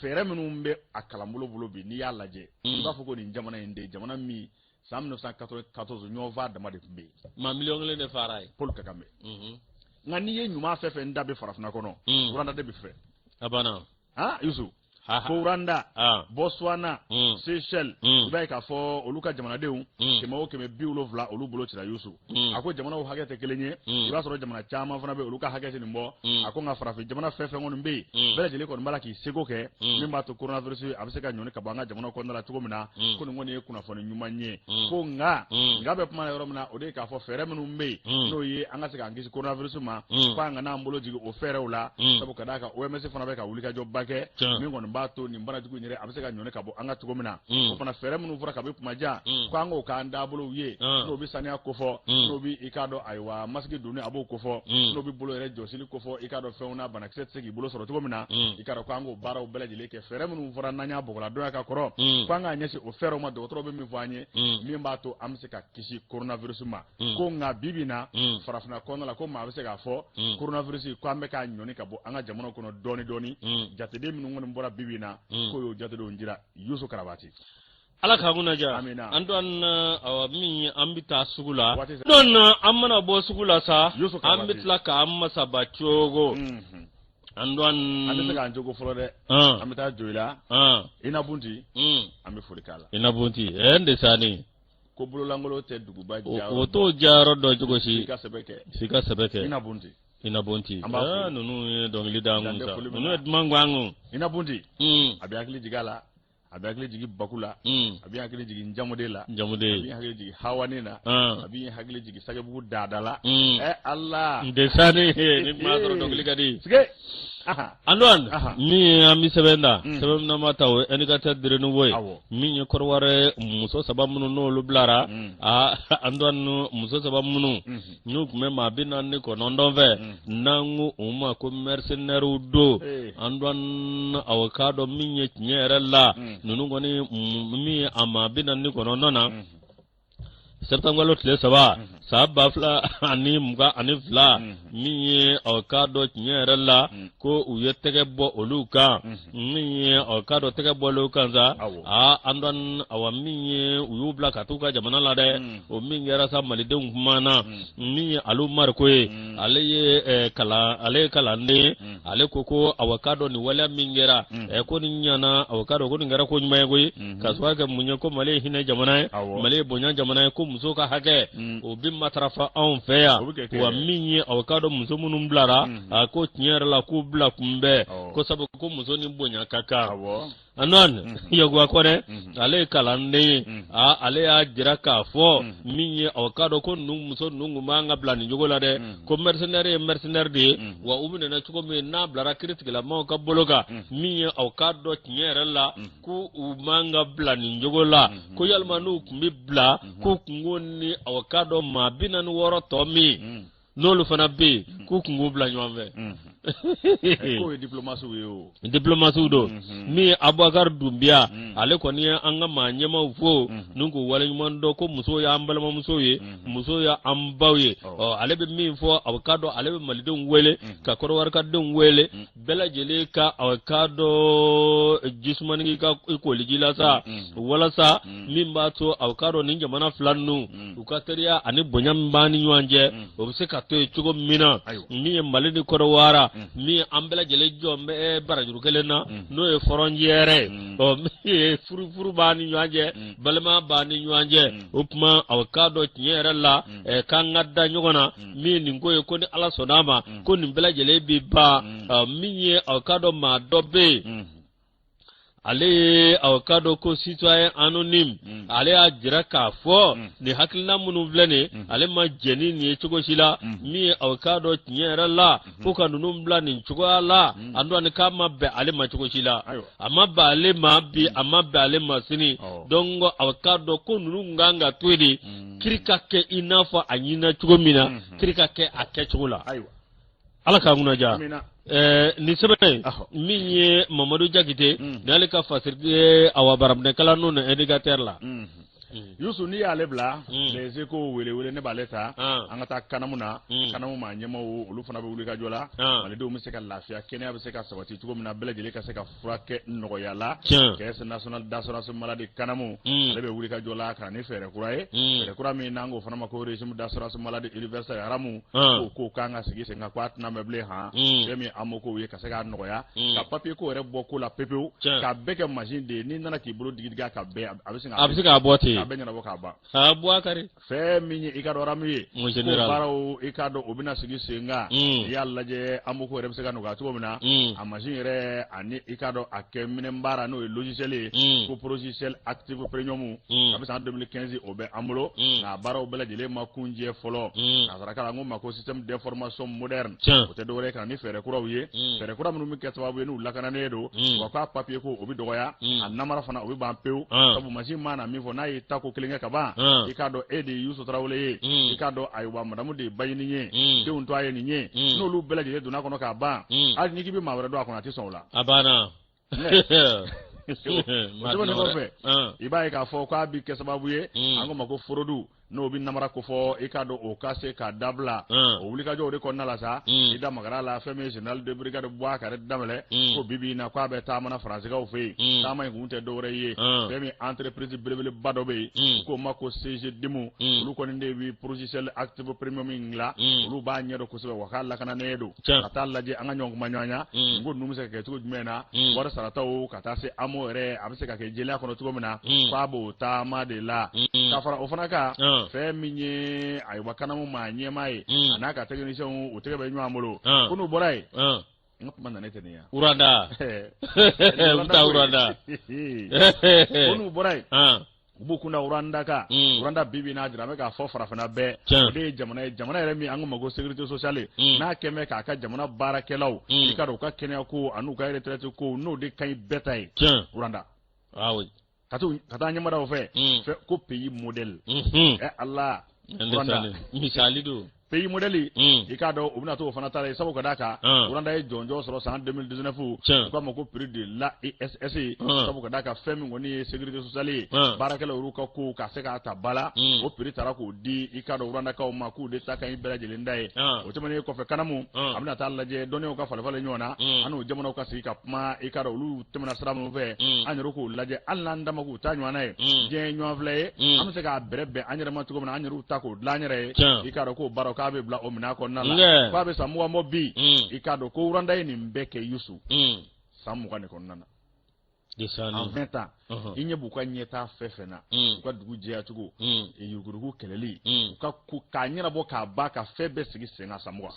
Speaker 1: fɛɛrɛ minnu bɛ a kalanbolo bolo bi n'i y'a lajɛ i b'a fɔ ko nin jamana in de jamana min san 1994 ɲɔgɔnfaa dama de tun bɛ yen
Speaker 2: maa 1 million de fara ye
Speaker 1: Paul Kagame nka n'i ye ɲuman fɛn fɛn da bɛ farafinna kɔnɔ Rwanda de bɛ fɛ
Speaker 2: a banna
Speaker 1: Yusu ko Rwanda Botswana Seychelles i b'a ye k'a fɔ olu ka jamanadenw 170 olu bolo cira Yusu a ko jamanaw hakɛ tɛ kelen ye i b'a sɔrɔ jamana caman fana bɛ olu ka hakɛ tɛ nin bɔ a ko nka farafin jamana fɛn fɛn kɔni bɛ yen bɛɛ lajɛlen kɔni b'a la k'i seko kɛ min b'a to coronavirus a bɛ se ka ɲɔni ka bɔ an ka jamanaw kɔnɔna la cogo min na ko nin kɔni ye kunnafoni ɲuman ye ko nka bɛ kuma na yɔrɔ min na o de ye k'a fɔ fɛɛrɛ minnu bɛ yen n'o ye an ka se k'an kisi coronavirus ma ko an ka n'an bolo jigin o fɛɛrɛw la sabu ka d'a kan OMS fana bɛ ka wulikajɔba kɛ min kɔni b'a to nin banajugu yɛrɛ a bɛ se ka ɲɔni ka bɔ an ka cogo min na o fana fɛɛrɛ minnu fɔra kabi kumajan ko an k'o k'an taabolow ye n'o bɛ saniya kofɔ n'o bɛ i k'a dɔn ayiwa masigi donni a b'o kofɔ n'o bɛ bolo yɛrɛ jɔsili kofɔ i k'a dɔn fɛnw na banakisɛ tɛ se k'i bolo sɔrɔ cogo min na i k'a dɔn ko an k'o baaraw bɛɛ lajɛlen kɛ fɛɛrɛ minnu fɔra n'an y'a bɔgɔla dɔnya ka kɔrɔ ko an k'a ɲɛsin o fɛɛrɛw ma dɔgɔtɔrɔw bɛ min fɔ an ye min b'a to an bɛ se ka kisi coronavirus ma ko nka bi na farafinna kɔnɔna la ko maa bɛ se k'a fɔ coronavirus ko an bɛ k'a ɲɔni ka bɔ an ka jamanaw kɔnɔ dɔɔni jateden minnu kɔni bɔra bi na ko y'o jatedenw jira Yusu Karabati
Speaker 2: ala k'a kunna ja an don min an bɛ taa sugu la don an mana bɔ sugu la sa an bɛ tila k'an masaba cogo an bɛ se k'an jogo fɔlɔ dɛ an bɛ taa jo i la Ina Bunti an bɛ foli k'a la Ina Bunti n de sani ko bololankolo tɛ duguba jayɔrɔ o t'o jayɔrɔ dɔn cogo si f'i ka sɛbɛ kɛ Ina Bunti ninnu ye dɔnkili da an kun sa ninnu ye duman gan kun
Speaker 1: Ina Bunti a bɛ hakili jigin a la a bɛ hakili jigin Baku la a bɛ hakili jigin Njamude la a bɛ hakili jigin Hawane na a bɛ hakili jigin Sagebugu Dada la Allah
Speaker 2: n de sani ni maa sɔrɔ dɔnkili ka di an don min an bɛ sɛbɛn da sɛbɛn min na ma ta o ye éducateur Direnu Woyi min ye Kɔrɔwari muso 3 minnu n'olu bilara an don muso 3 minnu n'u tun bɛ maa 49 fɛ n'an ko u ma ko mercenaires don an don aw k'a dɔn min ye tiɲɛ yɛrɛ la ninnu kɔni min ye a maa 49 na septembre lo tile saba saba fla ani muga ani fla mi o kado nyere la ko u yetege bo oluka mi o kado tege bo oluka za a andon awa mi u yubla katuka jamana la de o mi ngera sa malide ngumana mi alu marko ale kala ne ale koko awakado ni wala mingera ko ni nyana awakado ko ni ngara ko nyuma goyi kaswa ga munya ko male hina jamana male bonya jamana ko muso ka hage o bim matrafa on feya wa minye awakado muso munum blara ko tinyera la ko bla kumbe ko sabu ko muso ni bonya kaka anon yogwa kone ale kalande ale a jira ka fo minye awakado ko muso nungu manga bla ni jogola de ko mercenaire de wa umune na chuko me na blara critique la mo ka bologa minye awakado tinyera la ku umanga bla ni jogola ko yalma nu kumbi bla ko ngoni awakado ma binan woro to mi nolu fana be ku kungu bla nyombe
Speaker 1: ko
Speaker 2: diplomatie do mi Abubakar Dumbia ale ko ni anga manyema fo nungu wala nyumondo ko muso ya ambala muso ya ambawe ale be mi fo awakado ale be malidon wele ka koro warka don wele bela jele ka awakado jismani ka ko ligila sa wala sa mimba to awakado ninja mana flannu ukateria ani bonyam bani nyanje obse ka to chugo mina mi malidi koro wara mi ambela jele jombe barajuru kelena no e foronjere o mi furu bani nyanje balma bani nyanje upma awakado tinyere la kan ngadda nyogona mi ningo ko ni ala sonama ko ni bela jele bi ba mi awakado ma dobe ale awakado ko citoyen anonyme ale a jira ka fo ni hakilina munu vlene ale ma jeni ni chugo shila mi awakado tinyera la ko kanunu mbla ni chugo ala ando an kama be ale ma chugo shila amma ba ale ma bi amma ba ale ma sini dongo awakado ko nunu nganga twedi kirika ke inafa anyina chugo mina kirika ke ake chugo la ala ka nguna ja ni sebe minye Mamadou Diakité nale ka fasir awa baramne kala non éducateur la
Speaker 1: Yusu ni ale bla les échos wele ne baleta angata kanamu ma nyema olu fana be wuli ka jola ale do musika lafiya kenya be se ka sabati tugo mina bele jele ka se ka furake nogo yala caisse national d'assurance maladie kanamu ale be wuli ka jola ka ne fere kuraye fere kura mi nango fana ma ko régime d'assurance maladie universel aramu ko kanga sigi se nga kwat na meble ha demi amoko wi ka se ka nogo ya ka papier ko re boko la pepeu ka beke machine de ni nana ki bolo digiga ka be
Speaker 2: abisi ka boti
Speaker 1: benya na boka ba
Speaker 2: abwa kare
Speaker 1: fe minyi ikado ramiye
Speaker 2: mo general
Speaker 1: baro ikado obina sigi senga yalla je amuko rebe sega no ga tubo mina amajin re ani ikado akemine mbara no logiciel ko logiciel active premium abisa 2015 obe amulo na baro bela jele makunje folo na saraka ngo mako système d'information moderne o te dore kan ni fere kura wiye fere kura munu mi ketwa we no lakana nedo wa kwa papier ko obi doya anamara fana obi bampeu sabu machine mana mi fo na tako kilinga kaba ikado edi yuso trawle ikado ayuba madamu de bayini nye de unto aye ni nye no lu bela je duna kono kaba ali ni kibi mawre do akona ti sonla
Speaker 2: abana
Speaker 1: iba ka fo kwa bi ke sababu ye ango mako forodu no bi namara ko fo ikado o kase ka dabla o wuli ka jode ko nala sa ida magara la femme général de brigade bois ka damale ko bibi na kwa be ta mana france ga o fe ta ma ngunte do re ye femme entreprise blebele badobe ko mako CG demo lu ko nde wi progiciel active premium ingla lu ba nyedo ko so wakala kana nedo atalla je anga nyong manyanya ngo num se ke to jumena wara sarata o kata se amore abse ka ke jela ko no to mina kwa bo ta ma de la ka fara o fana ka fe minye ayuba kana mu manye mai anaka technician o tege be nyu amolo kunu borai ngapuma na nete ne ya
Speaker 2: uranda uta uranda
Speaker 1: kunu borai buku na uranda ka uranda bibi na jira me ka fo farafana be de jamana yere mi angu mago sécurité sociale na keme ka ka jamana barakelaw ikado ka kenya ko anu ka retraite ko no de kai betay uranda
Speaker 2: awi
Speaker 1: kata nyamara o fe ko pays modèle Allah
Speaker 2: uranda misali do
Speaker 1: pays modèle i ka dɔn u bɛna to o fana ta la sabu ka d'a kan Rwanda ye jɔnjɔ sɔrɔ san 2019 u k'a ma ko prix de l'AESS sabu ka d'a kan fɛn min kɔni ye sécurité sociale ye baarakɛlaw y'u ka ko ka se k'a ta ba la o prix taara k'o di i ka dɔn Rwandakaw ma k'u de ta ka ɲi bɛɛ lajɛlen da ye o tɛmɛnen kɔfɛ kanamu a bɛna taa lajɛ dɔnniyaw ka falen ɲɔgɔn na an n'o jamanaw ka sigi ka kuma i ka dɔn olu tɛmɛna sira minnu fɛ an yɛrɛ k'o lajɛ hali n'an dama k'u ta ɲɔgɔnna ye diɲɛ ɲɔgɔn filɛ ye an bɛ se k'a bɛrɛ bɛn an yɛrɛ ma cogo min na an yɛrɛw ta k'o dilan an yɛrɛ ye i ka dɔn k'o baaraw k'a bɛ bila o minɛn kɔnɔna la k'a bɛ san 20 bɔ bi i ka dɔn ko Rwanda ye nin bɛɛ kɛ Yusu san 20 de kɔnɔna na en 20 ans i ɲɛ b'u ka ɲɛtaa fɛn fɛn na u ka dugu jɛya cogo yugurugu kɛlɛli u ka k'a ɲɛnabɔ k'a ba ka fɛn bɛɛ sigi sen kan san 20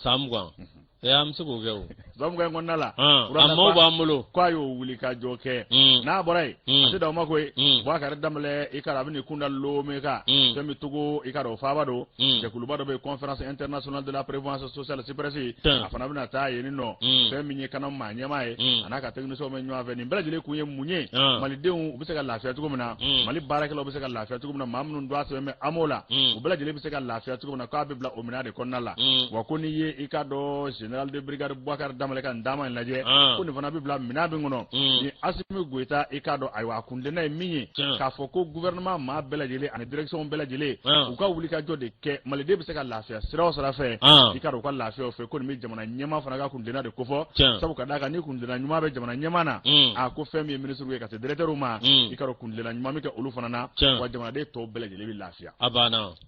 Speaker 2: an bɛ se k'o kɛ o
Speaker 1: san 20 kɔnɔna la
Speaker 2: a maaw b'an bolo
Speaker 1: k'a y'o wuli ka jɔ kɛ n'a bɔra yen a tɛ d'aw ma koyi bon a ka daminɛ i ka dɔn a bɛ nin kunda Lomé kan fɛn bɛ Togo i ka dɔn o faaba don jɛkuluba dɔ bɛ yen conférence internationale de la prévoyance sociale CIPRES a fana bɛna taa yen nɔ fɛn min ye kana maa ɲɛmaa ye a n'a ka techniciens bɛ ɲɔgɔn fɛ nin bɛɛ lajɛlen kun ye mun ye malidenw u bɛ se ka lafiya cogo min na Mali baarakɛlaw bɛ se ka lafiya cogo min na maa minnu don a sɛbɛn bɛ AMO la u bɛɛ lajɛlen bɛ se ka lafiya cogo min na k'a bɛ bila o minɛn de kɔnɔna la wa ko n'i ye i ka dɔn général de brigade Boubacar Damalɛ ka nin dama in lajɛ ko nin fana bɛ bila minɛn min kɔnɔ ni Assimi Goïta i ka dɔn ayiwa a kundenna ye min ye k'a fɔ ko gouvernement maa bɛɛ lajɛlen ani direction bɛɛ lajɛlen u ka wuli ka jɔ de kɛ maliden bɛ se ka lafiya sira o sira fɛ i ka dɔn u ka lafiya o fɛ ko nin bɛ jamana ɲɛmaa fana ka kundenna de kofɔ sabu ka d'a kan ni kundenna ɲuman bɛ jamana ɲɛmaa na a ko fɛn min ye ministre ye ka se directeur ma i ka dɔn kundenna ɲuman min kɛ olu fana na wa jamanaden tɔw bɛɛ lajɛlen bɛ lafiya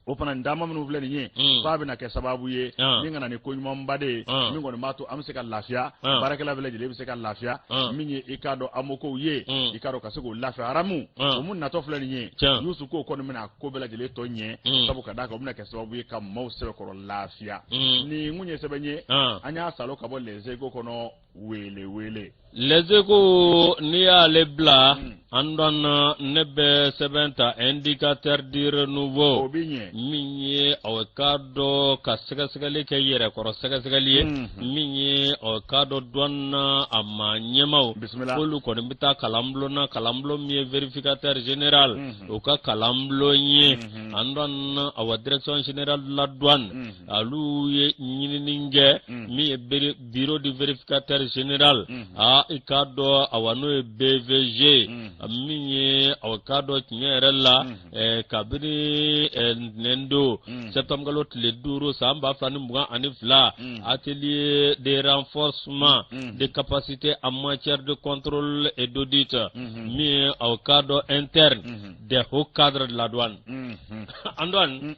Speaker 1: o fana nin dama minnu filɛ nin ye f'a bɛna kɛ sababu ye min ka na ni ko ɲumanba de ye min kɔni b'a to an bɛ se ka lafiya baarakɛla bɛɛ lajɛlen bɛ se ka lafiya min ye i ka dɔn amokow ye i ka dɔn ka se k'o lafiya aramu o mun natɔ filɛ nin ye Yusu k'o kɔni bɛna ko bɛɛ lajɛlen tɔ ɲɛ sabu ka d'a kan o bɛna kɛ sababu ye ka maaw sɛbɛkɔrɔ lafiya nin kun ye sɛbɛn ye an y'a salo ka bɔ Les Échos kɔnɔ wele
Speaker 2: Les Échos n'i y'ale bila an dɔn ne bɛ sɛbɛn ta indicateur du renouveau min ye o ka dɔn ka sɛgɛsɛgɛli kɛ yɛrɛkɔrɔ sɛgɛsɛgɛli ye min ye o ka dɔn dɔnna a ma ɲɛmaw k'olu kɔni bɛ taa kalanbulon na kalanbulon min ye vérificateur général o ka kalanbulon ye an dɔn a wa direction générale de la douane olu ye ɲinini kɛ min ye bureau du vérificateur général i ka dɔn a wa n'o ye BVG min ye a ka dɔn tiɲɛ yɛrɛ la kabini nendo septembre kalo tile 5 san 2022 atelier de renforcement des capacités en matière de contrôle et d'audit min ye a ka dɔn interne des hauts cadres de la douane an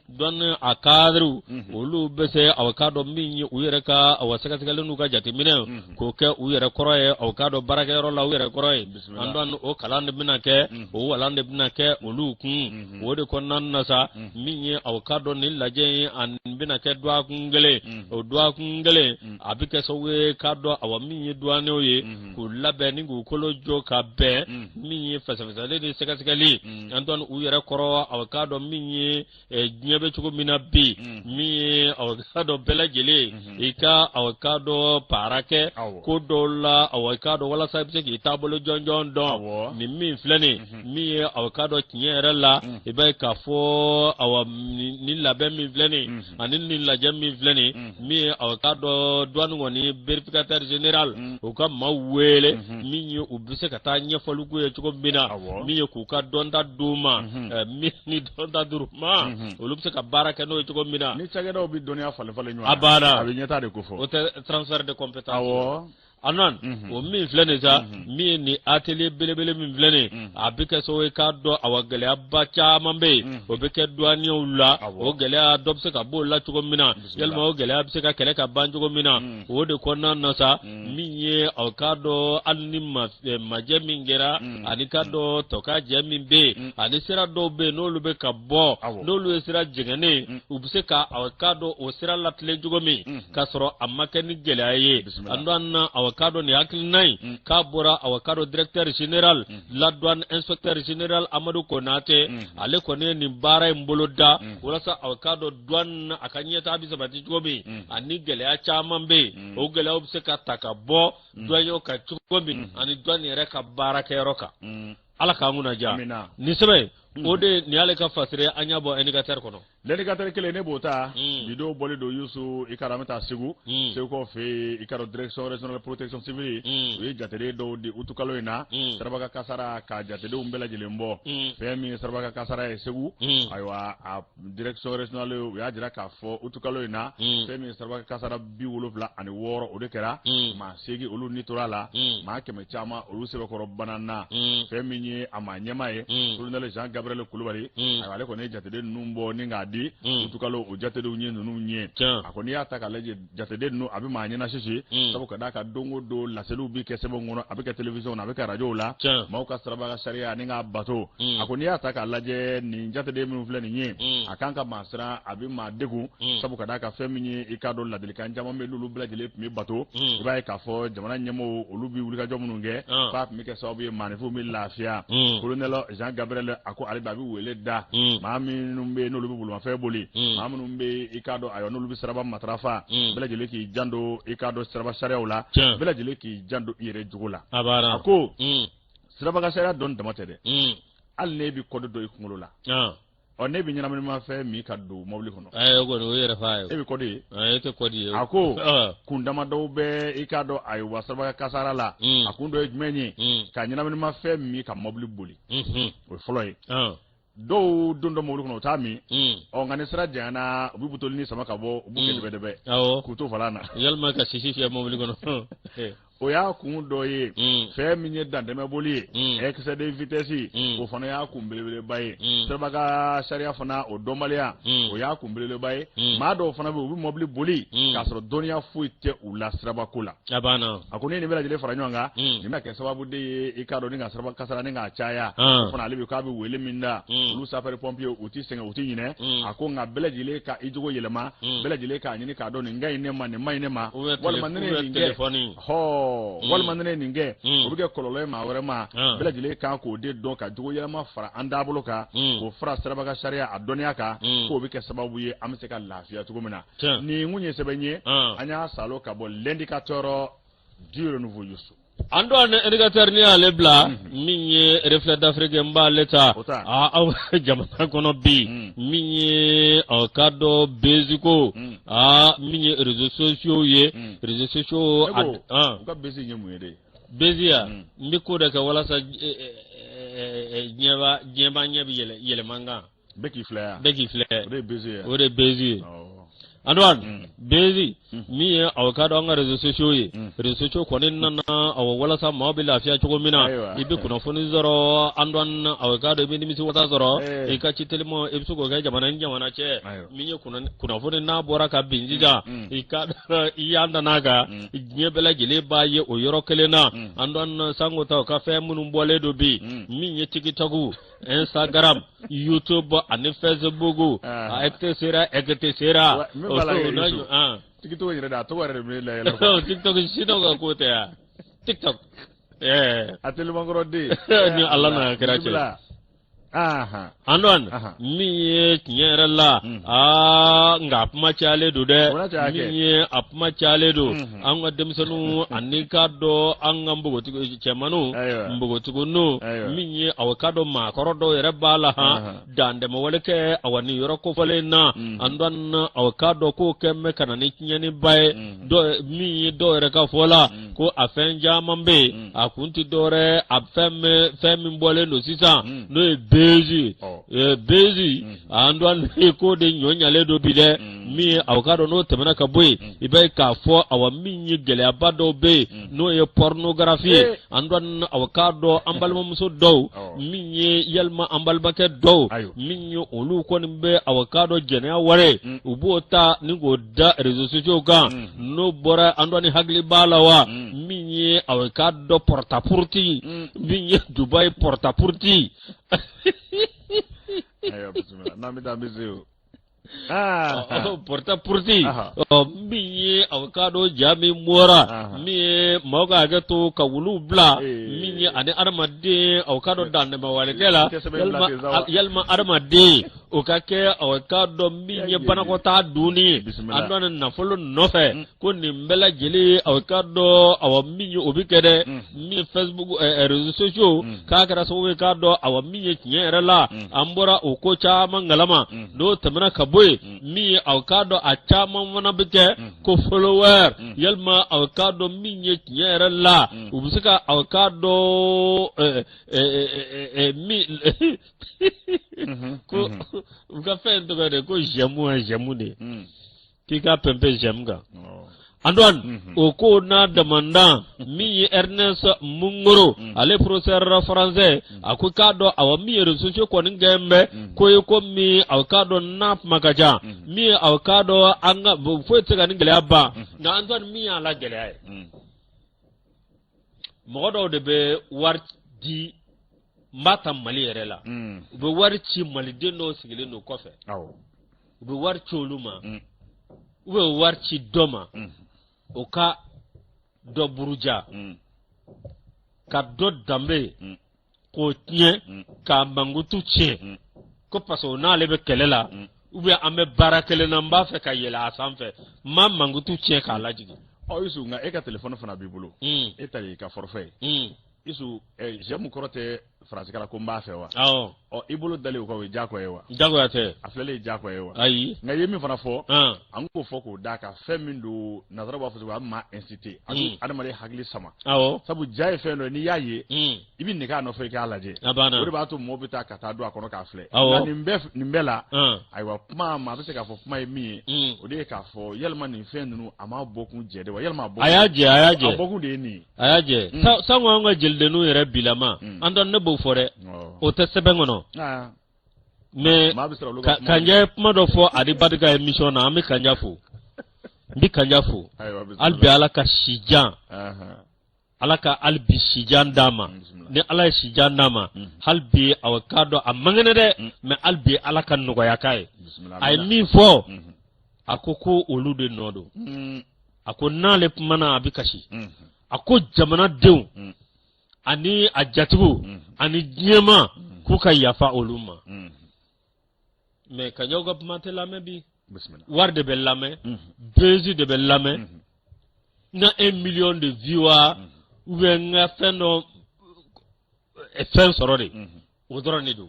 Speaker 2: douane a cadre olu bɛ se a ka dɔn min ye u yɛrɛ ka a wa sɛgɛsɛgɛlen n'u ka jateminɛ k'o kɛ u yɛrɛ kɔrɔ ye a ka dɔn baarakɛyɔrɔ la u yɛrɛ kɔrɔ ye an douane o kalan de bɛna kɛ o walan de bɛna kɛ olu kun o de kɔnɔna na sa min ye a ka dɔn nin lajɛ ye a bɛna kɛ duwakun kelen o duwakun kelen a bɛ kɛ sababu ye k'a dɔn a wa min ye douaniers ye k'u labɛn ni k'u kolo jɔ ka bɛn min ye fɛsɛfɛsɛli ni sɛgɛsɛgɛli an douane u yɛrɛ kɔrɔ a ka dɔn min ye diɲɛ bɛ cogo min na bi min ye a ka dɔn bɛɛ lajɛlen i ka a ka dɔn paara kɛ ko dɔw la a ka dɔn walasa i bɛ se k'i taabolo jɔnjɔn dɔn nin min filɛ nin min ye a ka dɔn tiɲɛ yɛrɛ la i b'a ye k'a fɔ a nin labɛn min filɛ nin ani nin lajɛ min filɛ nin min ye a ka dɔn douane kɔni vérificateur général u ka maaw wele min ye u bɛ se ka taa ɲɛfɔli k'u ye cogo min na min ye k'u ka dɔnta d'u ma min ni dɔnta d'u ma olu bɛ se ka baara kɛ n'o ye cogo min na
Speaker 1: ni cakɛdaw bɛ dɔnniya falen ɲɔgɔn na a bɛ ɲɛtaa de ko fɔ
Speaker 2: o tɛ transfert de compétence anan o min filɛ nin sa min ye nin atelier belebele min filɛ nin a bɛ kɛ sababu ye k'a dɔn a wa gɛlɛyaba caman bɛ yen o bɛ kɛ douaniers la o gɛlɛya dɔ bɛ se ka bɔ o la cogo min na yalima o gɛlɛya bɛ se ka kɛlɛ ka ban cogo min na o de kɔnɔna na sa min ye a k'a dɔn hali ni majɛ min kɛra ani k'a dɔn tɔkajɛ min bɛ yen ani sira dɔw bɛ yen n'olu bɛ ka bɔ n'olu ye sira jɛngɛnnen u bɛ se ka a k'a dɔn o sira latilen cogo min k'a sɔrɔ a ma kɛ ni gɛlɛya ye an dɔn na a ka dɔn nin hakilina in k'a bɔra a ka dɔn directeur général la douane inspecteur général Amadou Konate ale kɔni ye nin baara in bolo da walasa a ka dɔn douane a ka ɲɛtaa bɛ sabati cogo min ani gɛlɛya caman bɛ yen o gɛlɛyaw bɛ se ka ta ka bɔ douaniers ka cogo min ani douane yɛrɛ ka baarakɛyɔrɔ kan ala k'an kunna diya nin sɛbɛn ode ni ale ka fasire anya bo indicateur kono
Speaker 1: l'indicateur kele ne bota video boli do yusu ikarameta segu segu ko fe ikaro direction régionale protection civile wi jatede do di utukalo ina sarbaka kasara ka jatede umbela jilembo femi sarbaka kasara e segu aywa a direction régionale ya jira ka fo utukalo ina femi sarbaka kasara bi wolofla ani woro ode kera ma segi olu nitorala ma keme chama olu sebe ko banana femi ni ama nyema e olu Jean Gabriel Kulubali aywa ko ne jatede numbo ninga di utukalo o jatede unye nunu nye akoni ya taka leje jatede nu abi ma nyina shishi sabo kada ka dongo do la selu bi ke sebo ngono abi ka television abi ka radio la ma ka saraba ka sharia ninga bato akoni ya taka leje ni jatede mu fle ni nye akanka masra abi ma degu sabo kada ka feminye ikado la delika njama me lulu bla jele mi bato iba ka fo jamana nyemo olubi wulika jomununge pap mi ke sabu manifu mi lafia colonel Jean Gabriel ako ali babi wele da mami numbe no lubi bulma fe boli mami numbe ikado ayo no lubi saraba matrafa bela jele ki jando ikado saraba sharia bela jele ki jando ire jugula ako saraba ka sharia don damatede al ne bi kodo do ikungolo la o ne bi nyana ma fe mi kadu mobli kono
Speaker 2: go no yere faayo
Speaker 1: e bi kodi
Speaker 2: te kodi
Speaker 1: ako kundama do be ikado ayo wasaraba ka kasara la akundo ejmenyi ka nyana ma fe mi ka mobli boli o floy do dondo mo lukono tami o ngani sira jana obi butoli ni sama kabo obu kedebe debe kuto falana
Speaker 2: yalma ka sisi ya mo lukono
Speaker 1: o ya kun do ye fe minye dandeme boli excès de vitesse o fana ya kun belebele baye sebaga sharia fana o domalia o ya kun belebele baye ma do fana be obi mobili boli ka soro donia fuite u la siraba kula
Speaker 2: abana
Speaker 1: akoni ni bela jele faranyanga ni ma ke sababu de ikado ni nga siraba kasara ni nga chaya fana alibi ka be wele minda lu sapere pompier uti senga uti nyine ako nga bela jele ka ijugo yelema bela jele ka nyini ka do ni ngai ne ma ni mai ne ma wala manene ni
Speaker 2: telefoni
Speaker 1: ho wala manene ni nge obuge kololo ma wore ma bela jele ka ko de don ka jugo yelema fara anda boloka ko fara siraba ka sharia adonia ka ko bi ke sababu ye amse ka lafiya tugumina ni ngunye sebenye anya salo ka bo l'indicateur du renouveau yusu
Speaker 2: ando an indicateur ni ale bla minye reflet d'Afrique mba leta jamana kono bi minye kado beziko minye réseaux sociaux ye réseaux sociaux
Speaker 1: ka bezi nyemu yede
Speaker 2: bezia mbiko de ka wala sa nyeba nyebi yele manga
Speaker 1: beki flare
Speaker 2: ore bezi Anwan, bezi, mi awakado anga réseaux sociaux ye. Réseaux sociaux kone nana awawala sa mobile afia choko mina. Ibi kuna foni zoro, anwan awakado ibi nimisi wata zoro. Ika chitelimo ebisu kwa jamana njamana che. Minye kuna foni na bora ka binjija. Ika iyanda naga. Nyebela jile baye oyoro kele na. Anwan sangota wakafe munumbole dobi. Minye tikitaku, Instagram, YouTube, ane Facebook. Ekte sera.
Speaker 1: TikTok ni da to ware me la
Speaker 2: TikTok shino ga ko ta TikTok
Speaker 1: atel mangoro de
Speaker 2: ni Allah na kirache Anwan mi nyera la nga apma chale do de mi apma chale do anga demsanu anika do anga mbugo chemanu mbugo tugunu mi awakado ma korodo yere bala dande mo waleke awani yoro ko fale na andan awakado ko kemme kanani nyani bay do mi do yere ka fola ko afenja mambe akunti dore femme mbole no sisa no bezi andwan ko de nyonyale do bide mi awkado no temana ka boy ibe ka fo awa minyi gele abado be no ye pornographie andwan awkado ambalma muso do minyi yelma ambalba ke do minyi olu ko nimbe awkado jene ware ubota ningo da réseaux sociaux ga no bora andwani hagli balawa minyi awkado portapurti minyi Dubai portapurti
Speaker 1: ayo bismillah na mi da bizio
Speaker 2: porta purti mi avocado jami mora mi moga gato kawulu bla mi ane armade avocado dan ma walekela yalma armade o ka kɛ ka dɔ min ye banakɔtaa dunni an dɔn nafolo nɔfɛ ko nin bɛɛ lajɛlen ka dɔ min ye o bi kɛ dɛ min Facebook réseaux sociaux k'a kɛra sababu ye k'a dɔ min ye tiɲɛ yɛrɛ la an bɔra o ko caman galama n'o tɛmɛna ka bɔ yen min ye k'a dɔ a caman fana bi kɛ ko follower yalima k'a dɔ min ye tiɲɛ yɛrɛ la u bi se ka k'a dɔ min ko u ka fɛn tɔgɔ de ko j'aime de k'i ka pɛnpɛ j'aime kan andon o ko na damandan min ye Ernest Mungoro ale professeur français a ko k'a dɔ min ye réseaux sociaux kɔni gɛnbɛ ko ye ko min k'a dɔ n'a kuma ka ca min k'a dɔ an ka foyi tɛ se ka nin gɛlɛya ban nka an tɔ min y'a la gɛlɛya ye mɔgɔ dɔw de bɛ wari di n b'a ta Mali yɛrɛ la u bɛ wari ci maliden dɔw sigilen don kɔfɛ u bɛ wari ci olu ma u bɛ wari ci dɔ ma o ka dɔ buruja ka dɔ danbe k'o tiɲɛ k'a mankutu tiɲɛ ko parce que n'ale bɛ kɛlɛ la ou bien an bɛ baara kelen na n b'a fɛ ka yɛlɛ a sanfɛ n ma mankutu tiɲɛ k'a lajigin.
Speaker 1: Isu nka e ka téléphone fana b'i bolo e ta ye ka forfait Isu j'aime kɔrɔ tɛ faransikala ko n b'a fɛ wa i bolo dalen o kan o ye diyagoya ye wa
Speaker 2: diyagoya tɛ
Speaker 1: a filɛlen ye diyagoya ye wa
Speaker 2: ayi
Speaker 1: nka i ye min fana fɔ an k'o fɔ k'o d'a kan fɛn min don nazara b'a fɔ cogo a bɛ maa inciter a bɛ adamaden hakili sama sabu ja ye fɛn dɔ ye n'i y'a ye i bɛ nege a nɔfɛ i k'a lajɛ o de b'a to mɔgɔw bɛ taa ka taa don a kɔnɔ k'a filɛ nka nin bɛɛ la ayiwa kuma ma a bɛ se k'a fɔ kuma ye min ye o de ye k'a fɔ yalima nin fɛn ninnu a m'a bɔkun jɛ de wa yalima
Speaker 2: a y'a jɛ
Speaker 1: a bɔkun de ye nin ye
Speaker 2: a y'a jɛ sango an ka jelidenninw yɛrɛ bilama an dɔn ne b'o fɔ dɛ o tɛ sɛbɛn kɔnɔ mais Kanja kuma dɔ fɔ Adi Badika émission na an bɛ Kanja fo n bɛ Kanja fo hali bi Ala ka sijan Ala ka hali bi sijan d'a ma ni Ala ye sijan d'a ma hali bi k'a dɔn a man kɛnɛ dɛ mais hali bi Ala ka nɔgɔya k'a ye a ye min fɔ a ko olu de nɔ don a ko n'ale kumana a bɛ kasi a ko jamanadenw ani a jatigiw ani diɲɛma k'u ka yafa olu ma mais Kanjaw ka kuma tɛ lamɛn bi wari de bɛ lamɛn bezi de bɛ lamɛn n ka 1 million de viewers ou bien n ka fɛn dɔ fɛn sɔrɔ de o dɔrɔn de don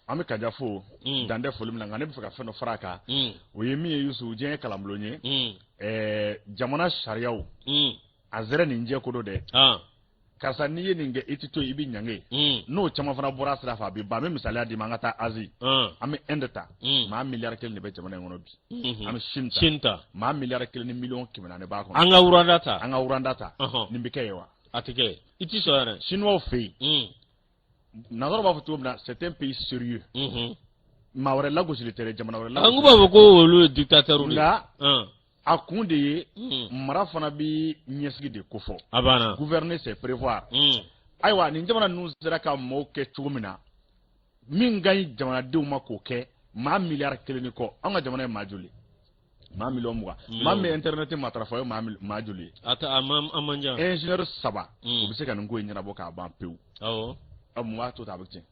Speaker 1: an bɛ Kanja fo dan tɛ foli min na nka ne bɛ fɛ ka fɛn dɔ fara a kan o ye min ye Yusu diɲɛ ye kalanbulon ye jamana sariyaw a zɛrɛ nin jɛ ko do dɛ karisa n'i ye nin kɛ i tɛ to i bɛ ɲange n'o caman fana bɔra sira fɛ a bɛ ban an bɛ misaliya d'i ma an ka taa Asie an bɛ Inde ta maa miliyari 1 de bɛ jamana in kɔnɔ bi an bɛ Chine ta maa miliyari 1 ni miliyɔn 400 b'a kɔnɔ
Speaker 2: an ka
Speaker 1: Rwanda ta nin bɛ kɛ ye wa
Speaker 2: a tɛ kɛ i tɛ sɔn yɛrɛ
Speaker 1: Chinois fɛ yen nazaraw b'a fɔ cogo min na c'est un pays sérieux maa wɛrɛ lagosili tɛ dɛ jamana wɛrɛ lagosili
Speaker 2: an b'a fɔ ko olu ye dictateurs de
Speaker 1: nka a kun de ye mara fana bɛ ɲɛsigi de ko fɔ
Speaker 2: a banna
Speaker 1: gouverner c'est prévoir ayiwa nin jamana ninnu sera ka maaw kɛ cogo min na min ka ɲi jamanadenw ma k'o kɛ maa miliyari 1 ni kɔ an ka jamana ye maa joli maa miliyɔn 20 maa min internet matarafa ye maa joli ye
Speaker 2: a man jan
Speaker 1: ingénieur 3 o bɛ se ka nin ko in ɲɛnabɔ k'a ban pewu mun b'a to ta a bɛ tiɲɛ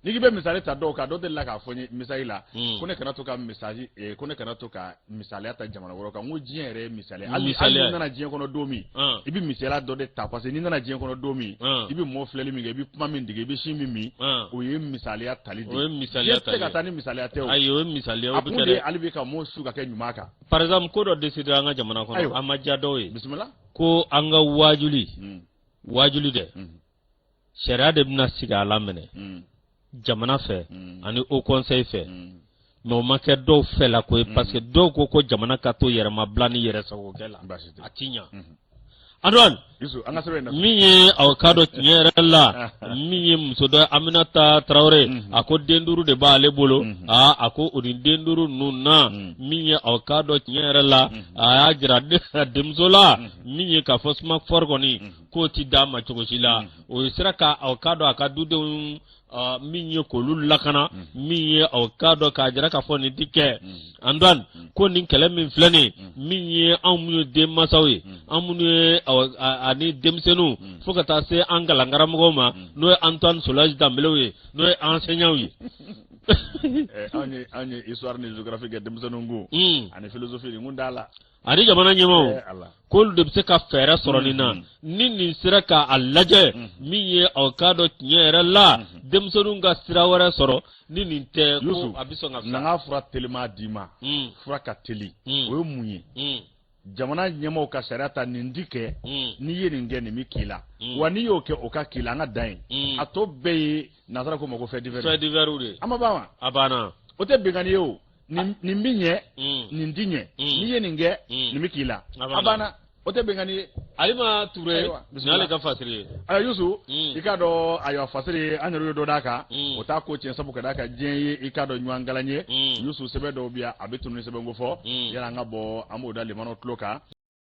Speaker 1: n'i k'i bɛ misali ta dɔw kan dɔ delila k'a fɔ n ye misali la ko ne kana to ka misaliya ta jamana wɛrɛw kan n ko diɲɛ yɛrɛ ye misaliya hali n'i nana diɲɛ kɔnɔ don min i bɛ misaliya dɔ de ta parce que n'i nana diɲɛ kɔnɔ don min i bɛ mɔgɔ filɛli min kɛ i bɛ kuma min dege i bɛ sin min min o ye misaliya tali de ye o ye misaliya tali ye ka taa ni misaliya tɛ o ayi o ye misaliya o bɛ kɛ dɛ a kun de ye hali bi ka mɔgɔw su ka kɛ ɲuman kan
Speaker 2: par exemple ko dɔ décidé an ka jamana kɔnɔ a ma diya dɔw ye
Speaker 1: bisimila
Speaker 2: ko an ka wajuli dɛ sariya de bɛna sigi a la minɛ jamana fɛ ani Haut Conseil fɛ mais o ma kɛ dɔw fɛ la ko ye parce que dɔw ko jamana ka to yɛrɛmabila ni yɛrɛsagokɛ la a ti ɲa Antoine min ye ka dɔ tiɲɛ yɛrɛ la min ye muso dɔ Aminata Traoré a ko den 5 de b'ale bolo a ko o ni den 5 ninnu na min ye ka dɔ tiɲɛ yɛrɛ la a y'a jira denmuso la min ye k'a fɔ Smakfort kɔni k'o ti d'a ma cogo si la o ye sera ka dɔ a ka dudenw min ye k'olu lakana min ye ka dɔ k'a jira k'a fɔ nin ti kɛ Antoine ko nin kɛlɛ min filɛ nin min ye anw minnu ye denmansaw ye anw minnu ye ani denmisɛnninw fo ka taa se an kalankaramɔgɔw ma n'o ye Antoine Solage Dembelew ye n'o ye enseignants ye
Speaker 1: Anye histoire ni géographie ke demsanungu ani philosophie ni ngundala
Speaker 2: ani jamana nyemo kol de se ka fere soronina ni sira ka alaje min ye o kado tinyere la demsanunga sira wara soro ni te ko abiso nga
Speaker 1: nanga fura telema dima fura ka teli o munye jamana nyemo ka sharata nindike ni yeringe ni mikila wani yoke oka kila nga dain ato be nazara ko mako fait divers amabama
Speaker 2: abana
Speaker 1: ote bengani yo ni mbinye ni ndinye ni yeninge ni mikila abana ote bengani
Speaker 2: alima touré nale ka fasiri
Speaker 1: ala yusu ikado ayo fasiri anyo do daka ota ko chen sabu kadaka jenye ikado nyangalanye yusu sebe do bia abetunu sebe ngofo yala ngabo amoda le mano tloka